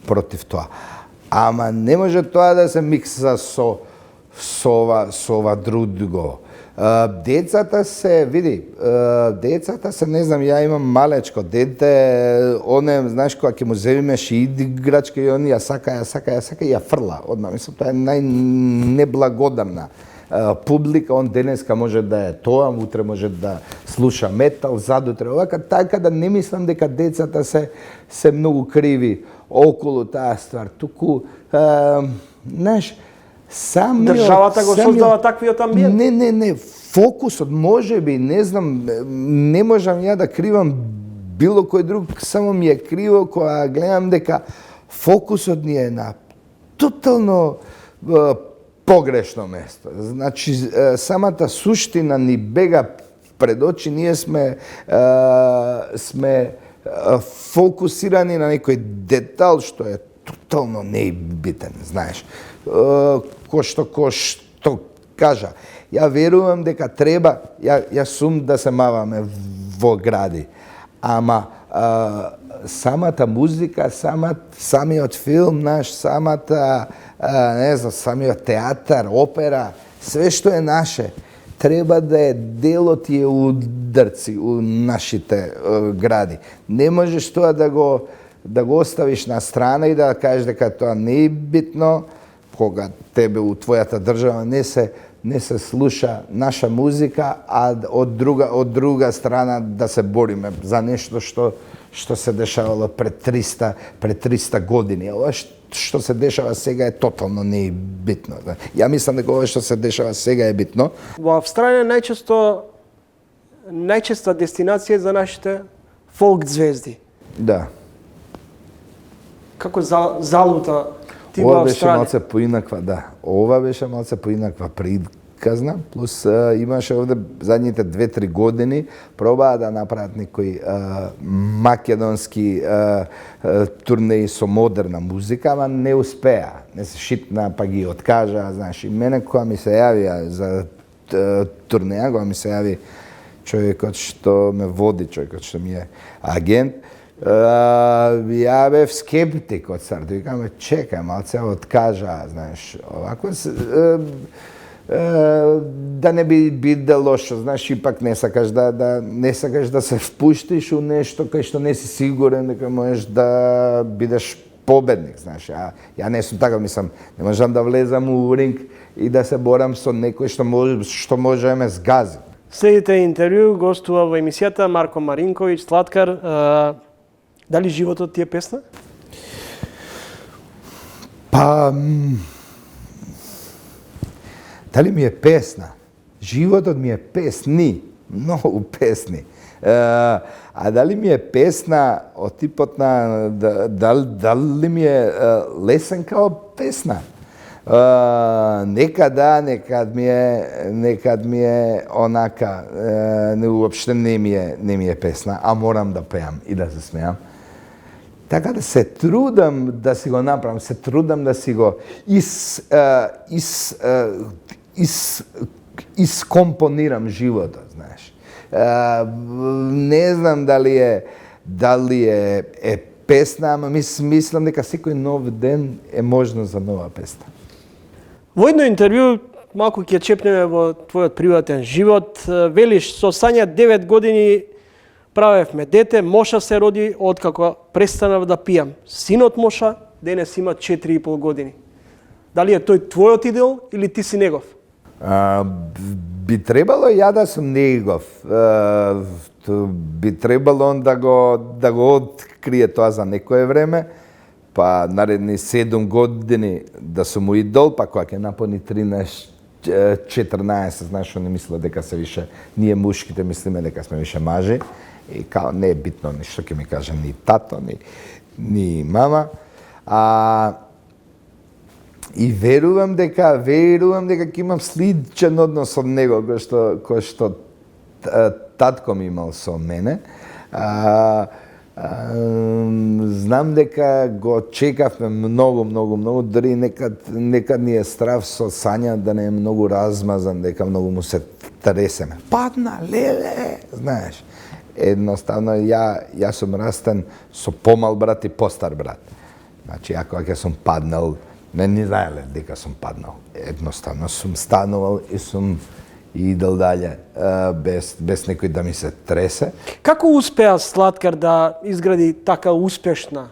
против тоа. Ама не може тоа да се микса со ова друго. Децата се, децата се, не знам, ја имам малечко дете, оне, знаеш, кога ќе му земеш играчка и он ја сака и ја фрла одма. Мислам, тоа е најнеблагодарна публика, он денеска може да е тоа, утре може да слуша метал, задутре овака, така да не мислам дека децата се многу криви околу таа ствар. Туку, знаеш, Државата го создава таквиот амбиент? Не. Фокусот, може би, не знам, не можам ја да кривам било кој друг, само ми е криво кога гледам дека фокусот ни е на тотално погрешно место. Значи, самата суштина ни бега пред очи, ние сме фокусирани на некој детал што е тотално небитен, знаеш. Кој што кажа, ја верувам дека треба, ја сум да се маваме во гради, ама самата музика, самиот филм наш, самиот театар, опера, све што е наше, треба да е дел од тие ударци у нашите гради. Не можеш тоа да го оставиш на страна и да кажеш дека тоа не е битно, кога тебе у твојата држава не се слуша наша музика, а од друга страна да се бориме за нешто што се дешавало пред 300 години. Ова што се дешава сега е тотално не е битно. Ја мислам дека ова што се дешава сега е битно. Во Австралија најчеста дестинација за нашите фолк звезди. Да. Како залута ти во Ова беше Австралија? малце поинаква, да. Ова беше малце поинаква приказна, плюс имаше овде задните 2-3 години пробаа да направат некои македонски турнеи со модерна музика, ама не успеа. Не се шипна, па ги откажа, знаеш. И мене кога ми се јавија за турнеја, кога ми се јави човекот што ме води, човекот што ми е агент, ја бев скептик од старт. Викаме, чекај, малце откажа, знаеш, овако да не би биде лошо, знаеш, ипак не сакаш да се впуштиш у нешто кај што не си сигурен дека можеш да бидеш победник, знаеш. Ја не сум така, мислам, не можам да влезам у ринг и да се борам со некој што може да ме згази. Следите интервју, гостува во емисијата Марко Маринковиќ, слаткар. Дали животот ти е песна? Па, дали ми е песна? Животот ми е песни, многу песни. А дали ми е песна од типот на дали ми е лесен као песна? Некад ми е онака, уопште не ми е песна, а морам да пеам и да се смеам. Така да се трудам да си го направам, се трудам да си го искомпонирам животот, знаеш. Не знам дали е песна, ама мислам дека секој нов ден е можно за нова песна. Во едно интервју, малку ќе чепнеме во твојот приватен живот, велиш, со Сања 9 години правевме дете, Моша се роди откако престанав да пијам. Синот Моша денес има 4,5 години. Дали е тој твојот идол или ти си негов? Би требало ја да сум негов. Би требало он да го открие тоа за некое време, па наредни 7 години да сум му идол, па кога ќе напони 13-14, знаеш, не мисла дека се више, ние мушките мислиме дека сме више мажи, и као не е битно ништо ќе ми каже ни тато, ни мама. И верувам дека ќе имам сличен однос од него кој што татко ми имал со мене. Знам дека го чекавме многу, дори некад ни е страв со Сања да не е многу размазан, дека многу му се тресеме. Падна, леле, знаеш. Едноставно, ја сум растен со помал брат и постар брат. Значи, ја кога ќе сум паднал, не ни знаеле дека сум паднал. Едноставно сум станувал и сум идел дале, без некој да ми се тресе. Како успеа Слаткар да изгради така успешна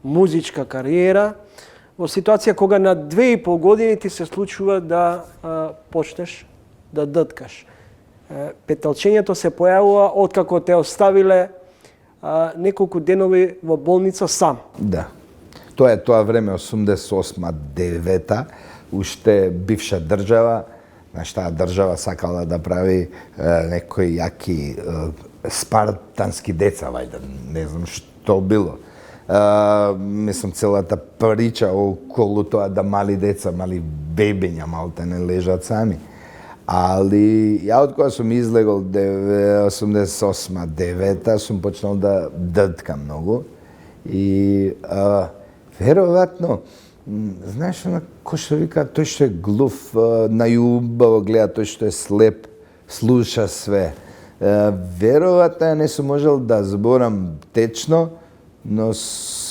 музичка кариера во ситуација кога на 2,5 години ти се случува да почнеш да дъткаш? Петалчењето се појавува откако те оставиле неколку денови во болница сам. Да. Тоа е тоа време 88-9, уште бивша држава. Знаеш, таа држава сакала да прави некои јаки спартански деца, вајде, не знам што било. Мислам, целата прича околу тоа да мали деца, мали бебења малте не лежат сами. Али ја од кога сум излегол 88-9 сум почнал да дъткам многу и веројатно, знаеш, кој што вика, тој што е глув, најубаво гледа, тој што е слеп, слуша све. Веројатно ја не сум можел да зборам течно, но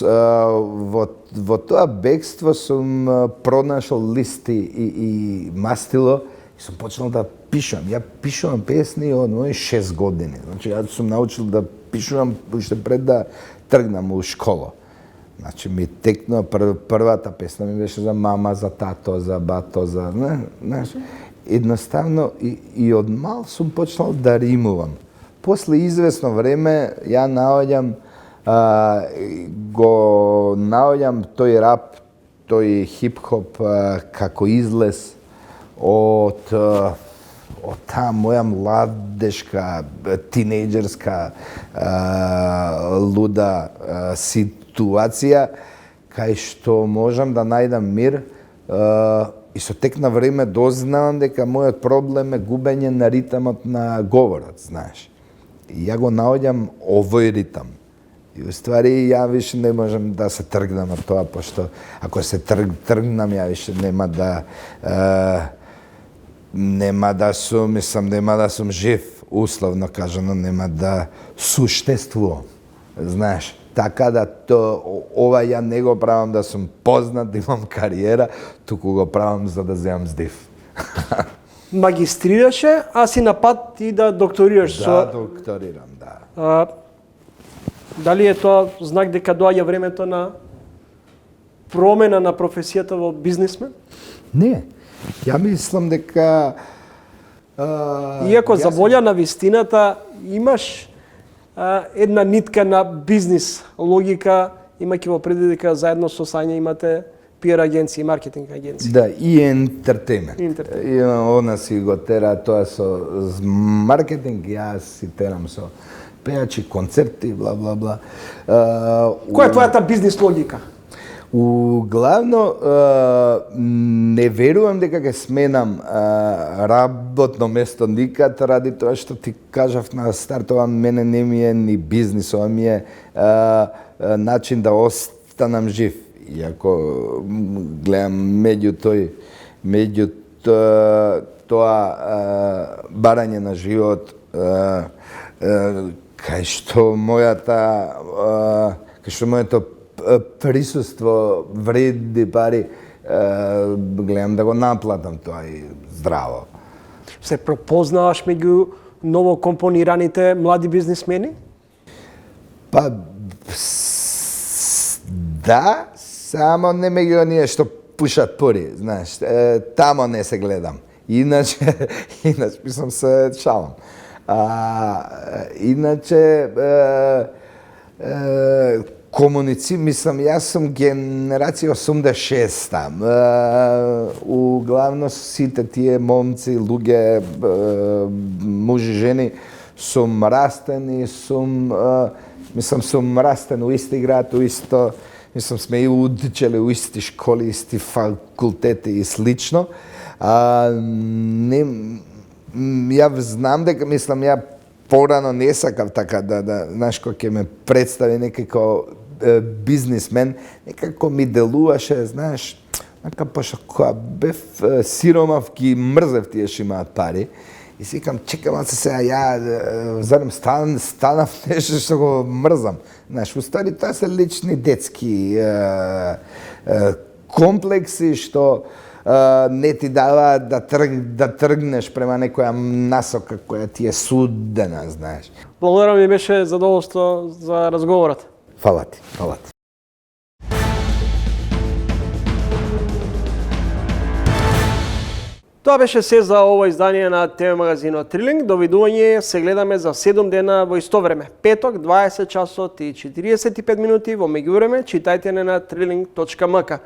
во тоа бегство сум пронашол листи и мастило и сум почнал да пишувам. Ја пишувам песни од мои 6 години. Значи, ја сум научил да пишувам уште пред да тргнам у школа. Значи, ми текнува првата песна ми беше за мама, за тато, за бато, за... Знаеш, едноставно и од мал сум почнал да римувам. После известно време ја наоѓам тој рап, тој хип-хоп како излез од таа моја младешка, тинејџерска, луда ситуација, кај што можам да најдам мир и со тек на време дознавам дека мојот проблем е губење на ритамот на говорот, знаеш. И ја го наоѓам овој ритам. И уствари ја више не можам да се тргнам од тоа, пошто ако се тргнам ја више нема да сум жив, условно кажано, нема да суштествувам. Знаеш, така да ова ја не го правам да сум познат, да имам кариера, туку го правам за да земам здив. Магистрираше, а си на пат и да докторираш. Да, докторирам, да. Дали е тоа знак дека доаѓа времето на промена на професијата во бизнисмен? Не. Ја мислам дека... Иако за волја на вистината имаш една нитка на бизнис логика, имајќи во предвид дека заедно со Сања имате PR агенции, маркетинг агенции. Да, и ентертеймент. И она си го тера тоа со маркетинг, јас си терам со пејачи, концерти, бла, бла, бла. Која е твојата бизнис логика? Главно, не верувам дека ќе сменам работно место никад, ради тоа што ти кажав на старт, ова мене не ми е ни бизнис, ова ми е начин да останам жив. Иако гледам меѓу тоа барање на живот, кај што моето присуство вреди пари, гледам да го наплатам тоа и здраво. Се пропознаваш меѓу новокомпонираните млади бизнисмени? Па, да, само не меѓу оние што пушат пори, знаеш, тамо не се гледам. Иначе мислам се шалам. Иначе, мислам, јас сум генерација 86-та. Углавно сите тие момци, луѓе, мужи, жени, сум растен и сум растен у исти град, сме и учеле у исти школи, исти факултети и слично. Ја знам дека, ја порано не сакав така да знаеш, кога ќе ме представи некако бизнисмен, некако ми делуваше, знаеш, така пошто кога бев сиромав ги мрзев тие што имаат пари. И си викам, чекам, аз сега ја зарем станав нешто што го мрзам. Знаеш, устави тоа се лични детски комплекси што не ти дава да тргнеш према некоја насока која ти е судена, знаеш. Благодарам, ми беше задоволство за разговорот. Фала ти, фала ти. Тоа беше се за ово издание на ТВ магазинот Трилинг. Довидување, се гледаме за 7 дена во исто време. Петок, 20 часот и 45 минути во меѓувреме, читајте на trilling.mk.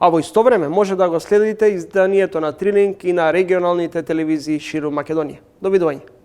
А во исто време може да го следите изданието на Трилинг и на регионалните телевизии ширум Македонија. Довидување.